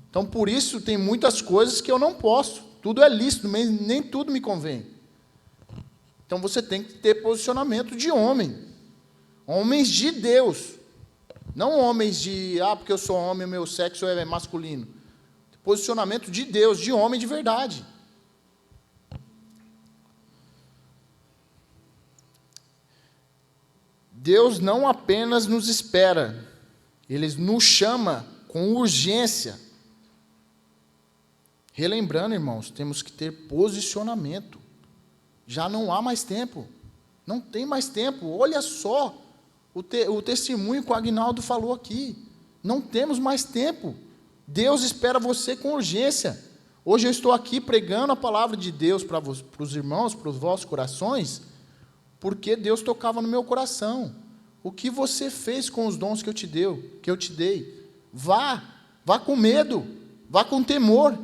Então, por isso, tem muitas coisas que eu não posso. Tudo é lícito, mas nem tudo me convém. Então, você tem que ter posicionamento de homem. Homens de Deus. Não homens de, porque eu sou homem, o meu sexo é masculino. Posicionamento de Deus, de homem de verdade. Deus não apenas nos espera, Ele nos chama com urgência. Relembrando, irmãos, temos que ter posicionamento. Já não há mais tempo. Não tem mais tempo. Olha só o testemunho que o Aguinaldo falou aqui. Não temos mais tempo. Deus espera você com urgência. Hoje eu estou aqui pregando a palavra de Deus para os irmãos, para os vossos corações, porque Deus tocava no meu coração. O que você fez com os dons que eu te dei? Vá com medo, vá com temor,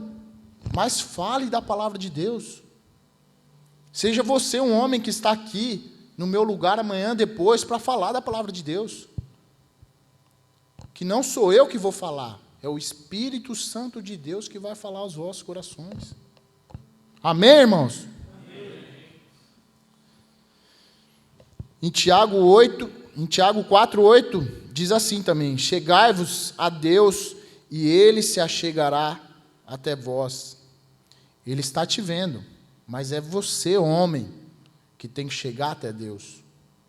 mas fale da palavra de Deus. Seja você um homem que está aqui no meu lugar amanhã, depois, para falar da palavra de Deus. Que não sou eu que vou falar, é o Espírito Santo de Deus que vai falar aos vossos corações. Amém, irmãos? Amém. Em Tiago 4:8, diz assim também: chegai-vos a Deus, e Ele se achegará até vós. Ele está te vendo, mas é você, homem, que tem que chegar até Deus.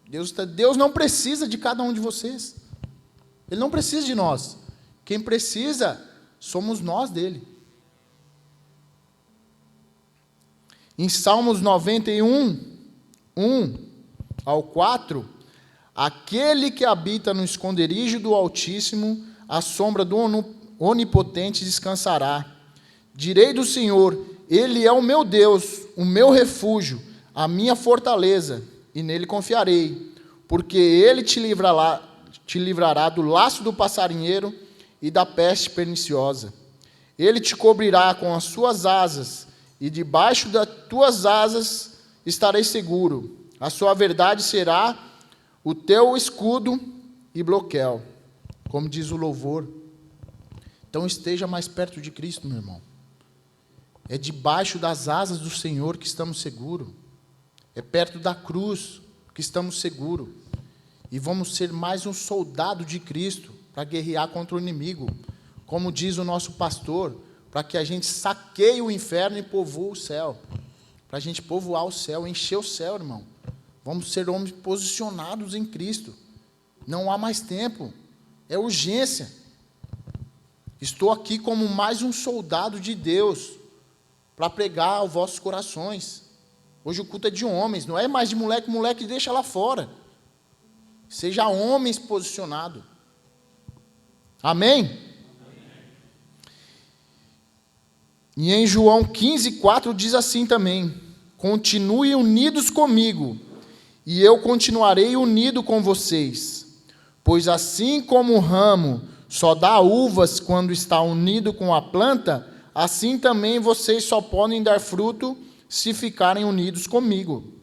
Deus não precisa de cada um de vocês. Ele não precisa de nós. Quem precisa somos nós dele. Em Salmos 91, 1-4, aquele que habita no esconderijo do Altíssimo, à sombra do Onipotente descansará. Direi do Senhor, Ele é o meu Deus, o meu refúgio, a minha fortaleza, e nele confiarei, porque Ele te livrará do laço do passarinheiro e da peste perniciosa. Ele te cobrirá com as suas asas, e debaixo das tuas asas estarei seguro. A sua verdade será o teu escudo e broquel, como diz o louvor. Então esteja mais perto de Cristo, meu irmão. É debaixo das asas do Senhor que estamos seguros. É perto da cruz que estamos seguros. e vamos ser mais um soldado de Cristo para guerrear contra o inimigo. Como diz o nosso pastor, para que a gente saqueie o inferno e povoe o céu. Para a gente povoar o céu, encher o céu, irmão. Vamos ser homens posicionados em Cristo. Não há mais tempo. É urgência. Estou aqui como mais um soldado de Deus para pregar aos vossos corações. Hoje o culto é de homens, não é mais de moleque, moleque deixa lá fora. Seja homens posicionados. Amém? E em João 15:4 diz assim também: continuem unidos comigo, e eu continuarei unido com vocês. Pois assim como o ramo só dá uvas quando está unido com a planta, assim também vocês só podem dar fruto se ficarem unidos comigo.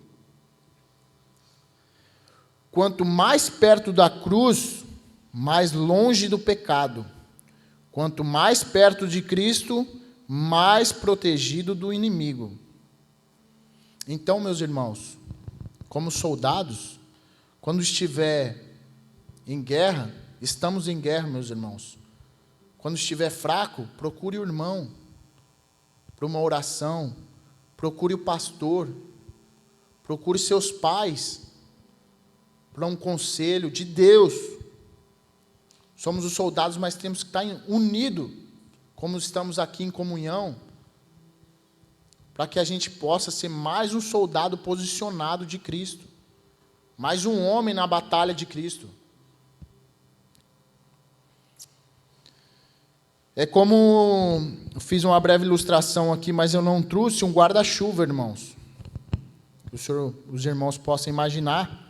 Quanto mais perto da cruz, mais longe do pecado. Quanto mais perto de Cristo, mais protegido do inimigo. Então, meus irmãos, como soldados, quando estiver em guerra, estamos em guerra, meus irmãos. Quando estiver fraco, procure o irmão para uma oração, procure o pastor, procure seus pais para um conselho de Deus. Somos os soldados, mas temos que estar unidos, como estamos aqui em comunhão, para que a gente possa ser mais um soldado posicionado de Cristo, mais um homem na batalha de Cristo. É como, eu fiz uma breve ilustração aqui, mas eu não trouxe um guarda-chuva, irmãos. Os irmãos possam imaginar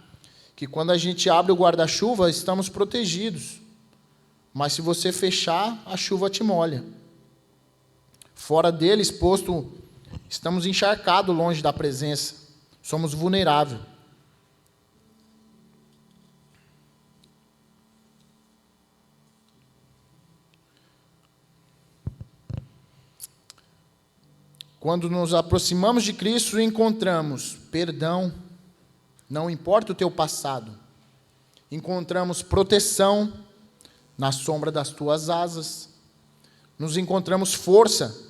que quando a gente abre o guarda-chuva, estamos protegidos. Mas se você fechar, a chuva te molha. Fora dele, exposto, estamos encharcados longe da presença. Somos vulneráveis. Quando nos aproximamos de Cristo, encontramos perdão, não importa o teu passado. Encontramos proteção na sombra das tuas asas. Nos encontramos força.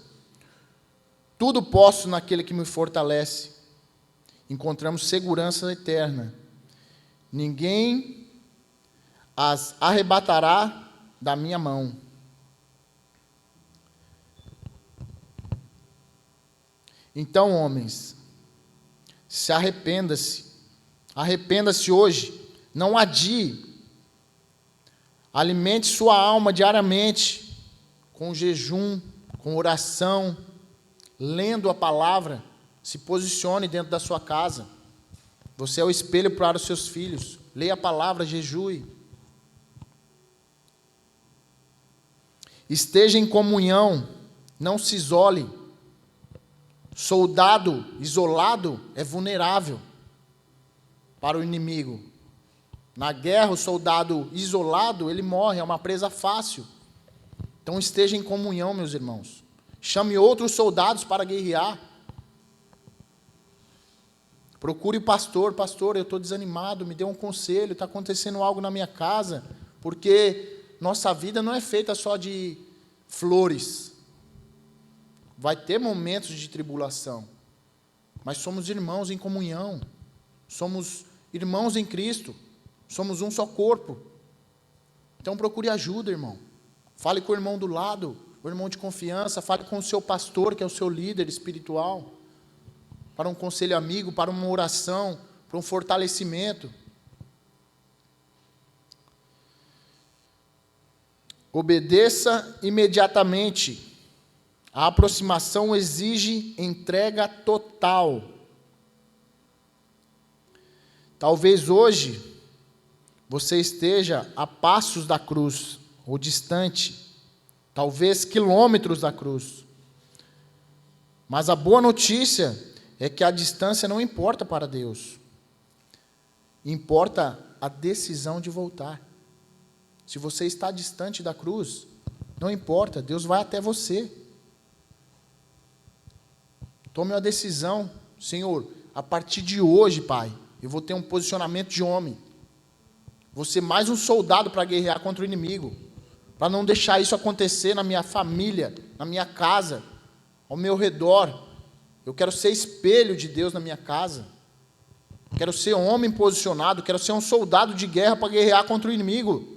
Tudo posso naquele que me fortalece. Encontramos segurança eterna. Ninguém as arrebatará da minha mão. Então, homens, se arrependa-se. Arrependa-se hoje. Não adie. Alimente sua alma diariamente com jejum, com oração, lendo a palavra. Se posicione dentro da sua casa. Você é o espelho para os seus filhos. Leia a palavra, jejue. Esteja em comunhão, não se isole. Soldado isolado é vulnerável para o inimigo. Na guerra, o soldado isolado, ele morre, é uma presa fácil. Então esteja em comunhão, meus irmãos. Chame outros soldados para guerrear. Procure o pastor. Pastor, eu estou desanimado, me dê um conselho, está acontecendo algo na minha casa, porque nossa vida não é feita só de flores. Vai ter momentos de tribulação, mas somos irmãos em comunhão, somos irmãos em Cristo, somos um só corpo. Então procure ajuda, irmão. Fale com o irmão do lado, o irmão de confiança, fale com o seu pastor, que é o seu líder espiritual, para um conselho amigo, para uma oração, para um fortalecimento. Obedeça imediatamente. A aproximação exige entrega total. Talvez hoje você esteja a passos da cruz, ou distante, talvez quilômetros da cruz. Mas a boa notícia é que a distância não importa para Deus. Importa a decisão de voltar. Se você está distante da cruz, não importa, Deus vai até você. Tome uma decisão. Senhor, a partir de hoje, Pai, eu vou ter um posicionamento de homem. Vou ser mais um soldado para guerrear contra o inimigo, para não deixar isso acontecer na minha família, na minha casa, ao meu redor. Eu quero ser espelho de Deus na minha casa. Quero ser homem posicionado, quero ser um soldado de guerra para guerrear contra o inimigo.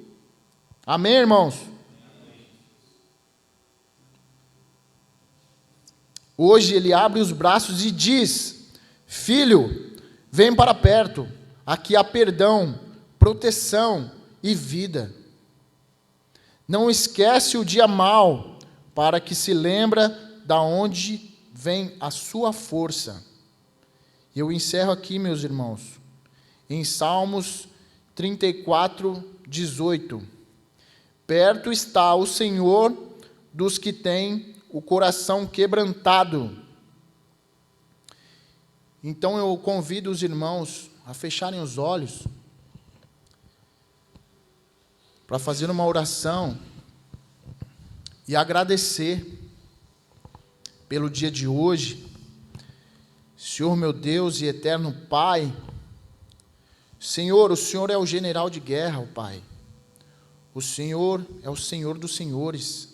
Amém, irmãos? Hoje ele abre os braços e diz: filho, vem para perto, aqui há perdão, proteção e vida. Não esquece o dia mau, para que se lembra da onde vem a sua força. Eu encerro aqui, meus irmãos, em Salmos 34, 18. Perto está o Senhor dos que têm o coração quebrantado. Então eu convido os irmãos a fecharem os olhos para fazer uma oração e agradecer pelo dia de hoje. Senhor meu Deus e eterno Pai, Senhor, o Senhor é o general de guerra, ó Pai. O Senhor é o Senhor dos senhores.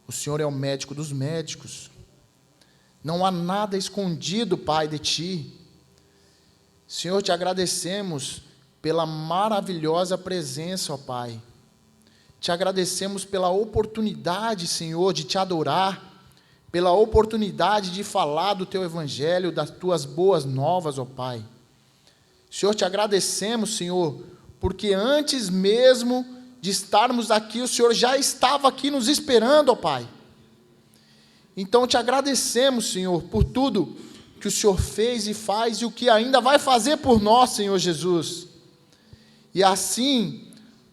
O Senhor é o médico dos médicos. Não há nada escondido, Pai, de Ti. Senhor, te agradecemos pela maravilhosa presença, ó Pai. Te agradecemos pela oportunidade, Senhor, de Te adorar, pela oportunidade de falar do Teu Evangelho, das Tuas boas novas, ó Pai. Senhor, te agradecemos, Senhor, porque antes mesmo de estarmos aqui, o Senhor já estava aqui nos esperando, ó Pai. Então, te agradecemos, Senhor, por tudo que o Senhor fez e faz e o que ainda vai fazer por nós, Senhor Jesus. E assim,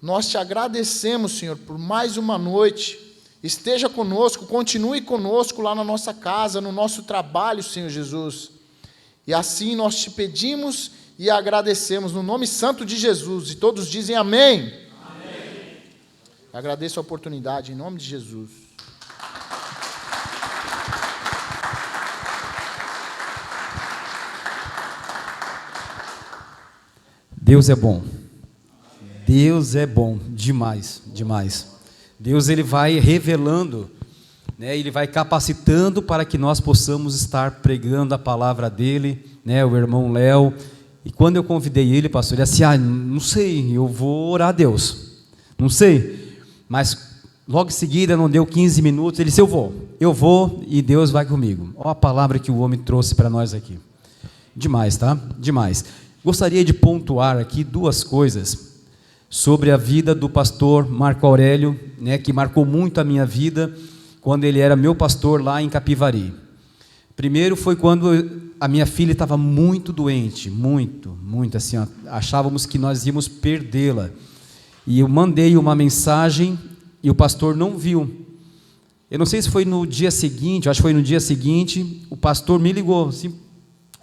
nós te agradecemos, Senhor, por mais uma noite. Esteja conosco, continue conosco lá na nossa casa, no nosso trabalho, Senhor Jesus. E assim nós te pedimos e agradecemos no nome santo de Jesus. E todos dizem amém. Amém. Agradeço a oportunidade em nome de Jesus. Deus é bom. Deus é bom demais, demais. Deus, ele vai revelando, né, ele vai capacitando para que nós possamos estar pregando a palavra dele, né, o irmão Léo. E quando eu convidei ele, pastor, ele disse assim: não sei, eu vou orar a Deus, não sei, mas logo em seguida, não deu 15 minutos, ele disse: eu vou e Deus vai comigo. Olha a palavra que o homem trouxe para nós aqui, demais, tá? Demais. Gostaria de pontuar aqui duas coisas sobre a vida do pastor Marco Aurélio, né, que marcou muito a minha vida, quando ele era meu pastor lá em Capivari. Primeiro foi quando a minha filha estava muito doente, muito, assim, ó, achávamos que nós íamos perdê-la, e eu mandei uma mensagem, e o pastor não viu. Eu não sei se foi no dia seguinte, acho que foi no dia seguinte, o pastor me ligou, assim: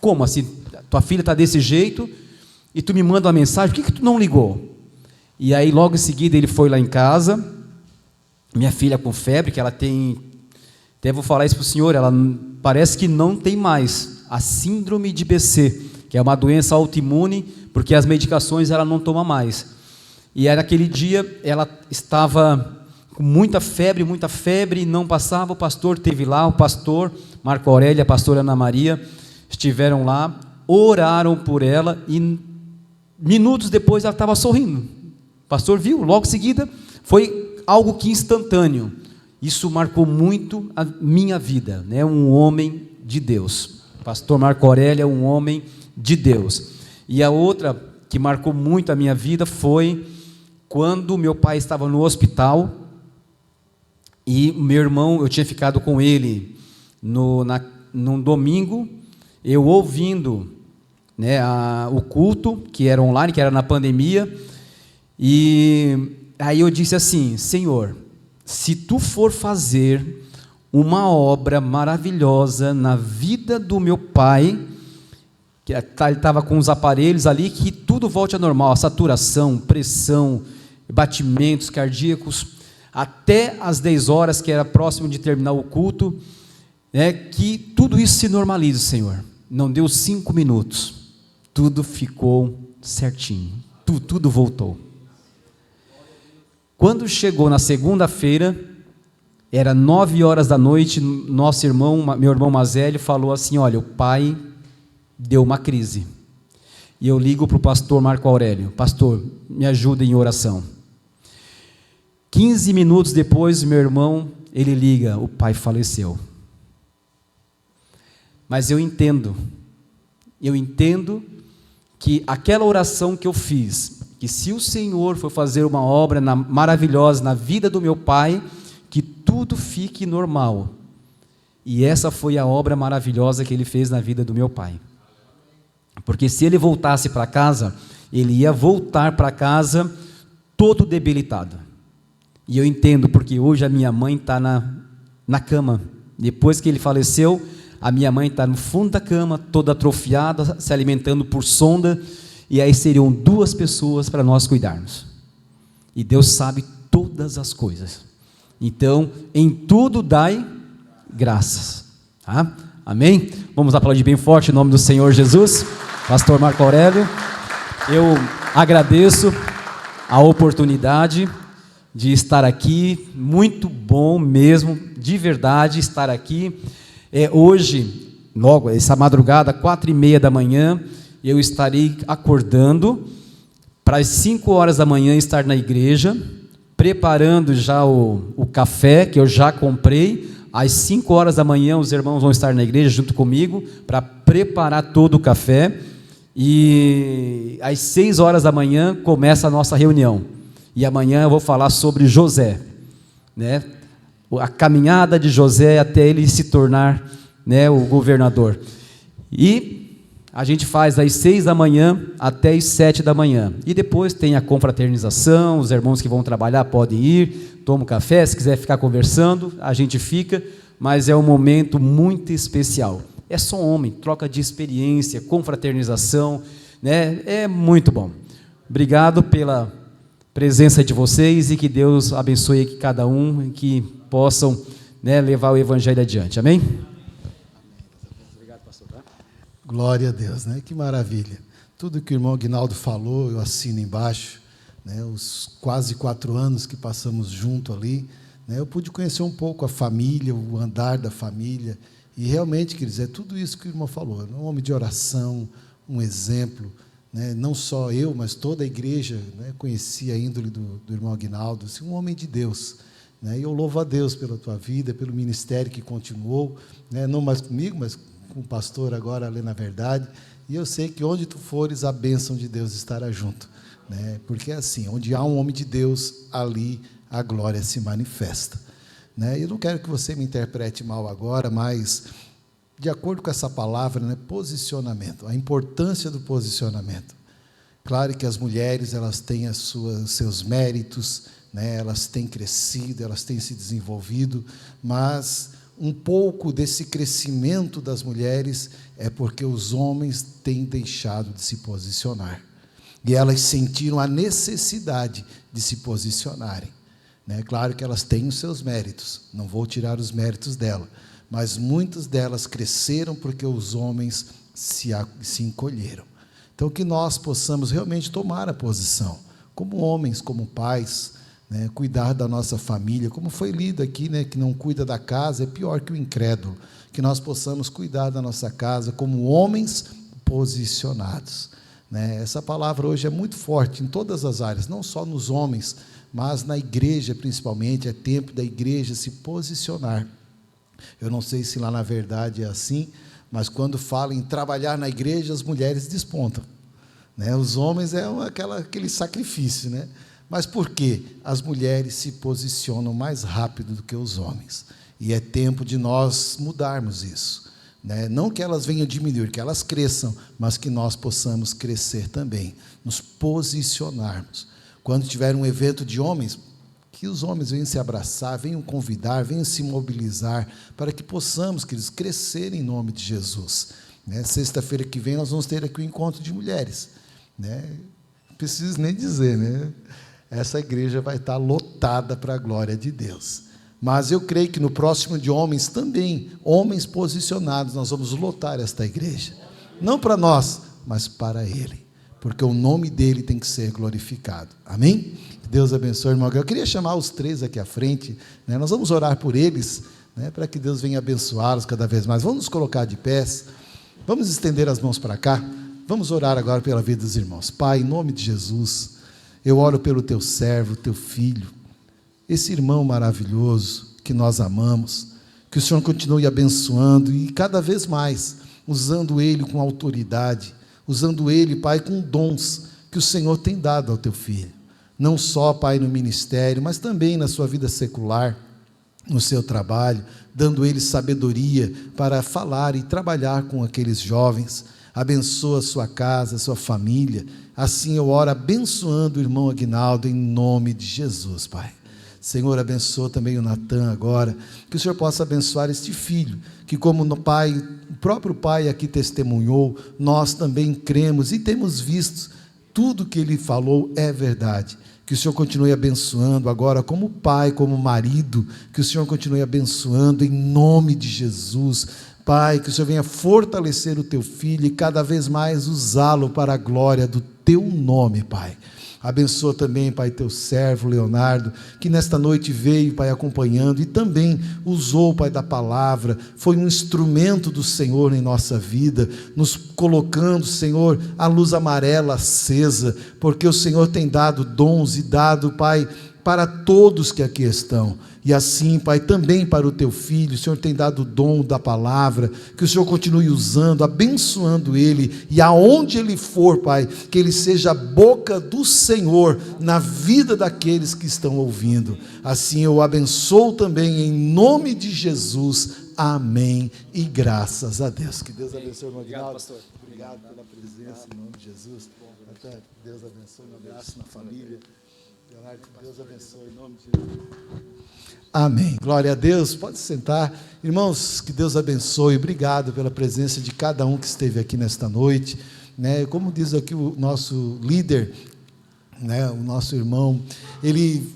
como assim, tua filha está desse jeito, e tu me manda uma mensagem, por que tu não ligou? E aí logo em seguida ele foi lá em casa, minha filha com febre, que ela tem, até vou falar isso para o senhor, ela parece que não tem mais a síndrome de BC, que é uma doença autoimune, porque as medicações ela não toma mais. E aí naquele dia ela estava com muita febre, não passava. O pastor esteve lá, o pastor Marco Aurélio, a pastora Ana Maria, estiveram lá, oraram por ela e minutos depois ela estava sorrindo. O pastor viu, logo em seguida, foi algo que instantâneo. Isso marcou muito a minha vida, né? Um homem de Deus. Pastor Marco Aurélio é um homem de Deus. E a outra que marcou muito a minha vida foi quando meu pai estava no hospital e meu irmão, eu tinha ficado com ele num domingo, eu ouvindo, né, o culto, que era online, que era na pandemia. E aí eu disse assim: Senhor, se tu for fazer uma obra maravilhosa na vida do meu pai, que ele estava com os aparelhos ali, que tudo volte ao normal, a saturação, pressão, batimentos cardíacos, até às 10 horas, que era próximo de terminar o culto, né, que tudo isso se normalize, Senhor. Não deu 5 minutos, tudo ficou certinho, tudo voltou. Quando chegou na segunda-feira, era 9 horas da noite, nosso irmão, meu irmão mais velho, falou assim: olha, o pai deu uma crise. E eu ligo para o pastor Marco Aurélio: pastor, me ajuda em oração. 15 minutos depois, meu irmão, ele liga: o pai faleceu. Mas eu entendo que aquela oração que eu fiz, que se o Senhor for fazer uma obra maravilhosa na vida do meu pai, que tudo fique normal. E essa foi a obra maravilhosa que ele fez na vida do meu pai. Porque se ele voltasse para casa, ele ia voltar para casa todo debilitado. E eu entendo, porque hoje a minha mãe está na cama. Depois que ele faleceu, a minha mãe está no fundo da cama, toda atrofiada, se alimentando por sonda, e aí seriam 2 pessoas para nós cuidarmos. E Deus sabe todas as coisas. Então, em tudo dai graças. Tá? Amém? Vamos aplaudir bem forte em nome do Senhor Jesus. Pastor Marco Aurélio, eu agradeço a oportunidade de estar aqui, muito bom mesmo, de verdade, estar aqui. Hoje, logo, essa madrugada, 4h30 da manhã, eu estarei acordando para as 5 horas da manhã estar na igreja, preparando já o café que eu já comprei. Às 5 horas da manhã os irmãos vão estar na igreja junto comigo para preparar todo o café, e às 6 horas da manhã começa a nossa reunião, e amanhã eu vou falar sobre José, né? A caminhada de José até ele se tornar, né, o governador. E a gente faz das 6 da manhã até as 7 da manhã, e depois tem a confraternização, os irmãos que vão trabalhar podem ir, toma um café, se quiser ficar conversando, a gente fica, mas é um momento muito especial. É só homem, troca de experiência, confraternização, né? É muito bom. Obrigado pela presença de vocês, e que Deus abençoe cada um, e que possam, né, levar o evangelho adiante. Amém? Obrigado, pastor. Glória a Deus, né? Que maravilha. Tudo que o irmão Aguinaldo falou, eu assino embaixo, né? Os quase 4 anos que passamos junto ali, né? Eu pude conhecer um pouco a família, o andar da família, e realmente, queridos, é tudo isso que o irmão falou, um homem de oração, um exemplo, né? Não só eu, mas toda a igreja, né, conhecia a índole do irmão Aguinaldo, assim, um homem de Deus, né? E eu louvo a Deus pela tua vida, pelo ministério que continuou, né, não mais comigo, mas com o pastor agora, ali na verdade, e eu sei que onde tu fores, a bênção de Deus estará junto, né? Porque é assim, onde há um homem de Deus, ali a glória se manifesta, né? Eu não quero que você me interprete mal agora, mas de acordo com essa palavra, né, posicionamento, a importância do posicionamento. Claro que as mulheres, elas têm seus méritos, né, elas têm crescido, elas têm se desenvolvido, mas um pouco desse crescimento das mulheres é porque os homens têm deixado de se posicionar, e elas sentiram a necessidade de se posicionarem, né? Claro que elas têm os seus méritos, não vou tirar os méritos dela, mas muitas delas cresceram porque os homens se encolheram. Então, que nós possamos realmente tomar a posição, como homens, como pais, né, cuidar da nossa família, como foi lido aqui, né, que não cuida da casa é pior que o incrédulo, que nós possamos cuidar da nossa casa como homens posicionados, né? Essa palavra hoje é muito forte em todas as áreas, não só nos homens, mas na igreja principalmente. É tempo da igreja se posicionar. Eu não sei se lá na verdade é assim, mas quando fala em trabalhar na igreja, as mulheres despontam, né? Os homens é aquele sacrifício, né? Mas por quê? As mulheres se posicionam mais rápido do que os homens, e é tempo de nós mudarmos isso, né? Não que elas venham diminuir, que elas cresçam, mas que nós possamos crescer também, nos posicionarmos. Quando tiver um evento de homens, que os homens venham se abraçar, venham convidar, venham se mobilizar, para que possamos, queridos, crescer em nome de Jesus, né? Sexta-feira que vem nós vamos ter aqui o encontro de mulheres, né? Não preciso nem dizer, né? Essa igreja vai estar lotada para a glória de Deus. Mas eu creio que no próximo de homens também, homens posicionados, nós vamos lotar esta igreja. Não para nós, mas para Ele. porque o nome dele tem que ser glorificado. Amém? Que Deus abençoe, irmão. Eu queria chamar os 3 aqui à frente, né? Nós vamos orar por eles, né? Para que Deus venha abençoá-los cada vez mais. Vamos nos colocar de pés, vamos estender as mãos para cá, vamos orar agora pela vida dos irmãos. Pai, em nome de Jesus, eu oro pelo teu servo, teu filho, esse irmão maravilhoso que nós amamos, que o Senhor continue abençoando e cada vez mais usando ele com autoridade, usando ele, Pai, com dons que o Senhor tem dado ao teu filho, não só, Pai, no ministério, mas também na sua vida secular, no seu trabalho, dando ele sabedoria para falar e trabalhar com aqueles jovens. Abençoa a sua casa, a sua família. Assim eu oro abençoando o irmão Aguinaldo em nome de Jesus, Pai. Senhor, abençoa também o Natan agora, que o Senhor possa abençoar este filho, que como o próprio pai aqui testemunhou, nós também cremos e temos visto tudo que ele falou é verdade. Que o Senhor continue abençoando agora como pai, como marido, que o Senhor continue abençoando em nome de Jesus. Pai, que o Senhor venha fortalecer o teu filho e cada vez mais usá-lo para a glória do teu nome, Pai. Abençoa também, Pai, teu servo Leonardo, que nesta noite veio, Pai, acompanhando e também usou, Pai, da palavra, foi um instrumento do Senhor em nossa vida, nos colocando, Senhor, a luz amarela acesa, porque o Senhor tem dado dons e dado, Pai, para todos que aqui estão, e assim, Pai, também para o teu filho, o Senhor tem dado o dom da palavra, que o Senhor continue usando, abençoando ele, e aonde ele for, Pai, que ele seja a boca do Senhor, na vida daqueles que estão ouvindo, assim eu o abençoo também, em nome de Jesus, amém, e graças a Deus. Que Deus abençoe o irmão Aguinaldo. Obrigado pela presença, em nome de Jesus. Até Deus abençoe, um abraço na família. Leonardo, que Deus abençoe, em nome de Jesus. Amém. Glória a Deus. Pode sentar. Irmãos, que Deus abençoe. Obrigado pela presença de cada um que esteve aqui nesta noite. Né? Como diz aqui o nosso líder, né? O nosso irmão, ele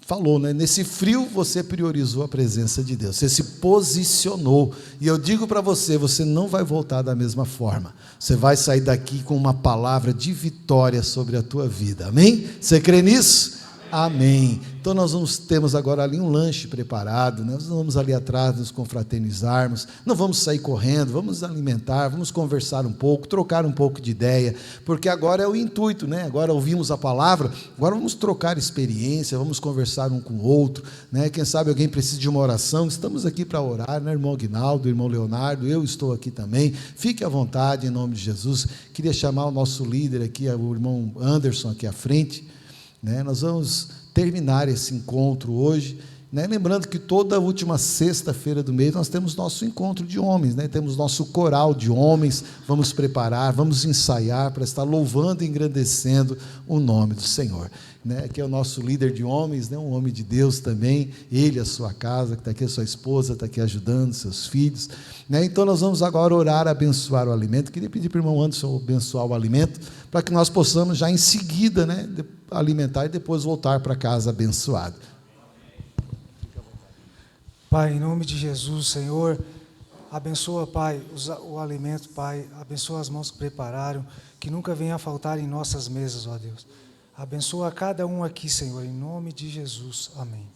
falou, né? Nesse frio você priorizou a presença de Deus, você se posicionou, e eu digo para você, você não vai voltar da mesma forma, você vai sair daqui com uma palavra de vitória sobre a tua vida, amém? Você crê nisso? Amém. Então nós temos agora ali um lanche preparado, né? Nós vamos ali atrás nos confraternizarmos, não vamos sair correndo, vamos alimentar, vamos conversar um pouco, trocar um pouco de ideia, porque agora é o intuito, né? Agora ouvimos a palavra, agora vamos trocar experiência, vamos conversar um com o outro, né? Quem sabe alguém precisa de uma oração, estamos aqui para orar, né? Irmão Aguinaldo, irmão Leonardo, eu estou aqui também, fique à vontade em nome de Jesus. Queria chamar o nosso líder aqui, o irmão Anderson aqui à frente, né? Nós vamos terminar esse encontro hoje, né? Lembrando que toda última sexta-feira do mês nós temos nosso encontro de homens, né? Temos nosso coral de homens, vamos preparar, vamos ensaiar para estar louvando e engrandecendo o nome do Senhor, né? Que é o nosso líder de homens, né? Um homem de Deus também, ele, a sua casa, que está aqui, a sua esposa está aqui ajudando, seus filhos, né? Então nós vamos agora orar, abençoar o alimento. Queria pedir para o irmão Anderson abençoar o alimento, para que nós possamos já em seguida, né, alimentar e depois voltar para casa abençoado. Pai, em nome de Jesus, Senhor, abençoa, Pai, o alimento, Pai, abençoa as mãos que prepararam, que nunca venha a faltar em nossas mesas, ó Deus. Abençoa cada um aqui, Senhor, em nome de Jesus. Amém.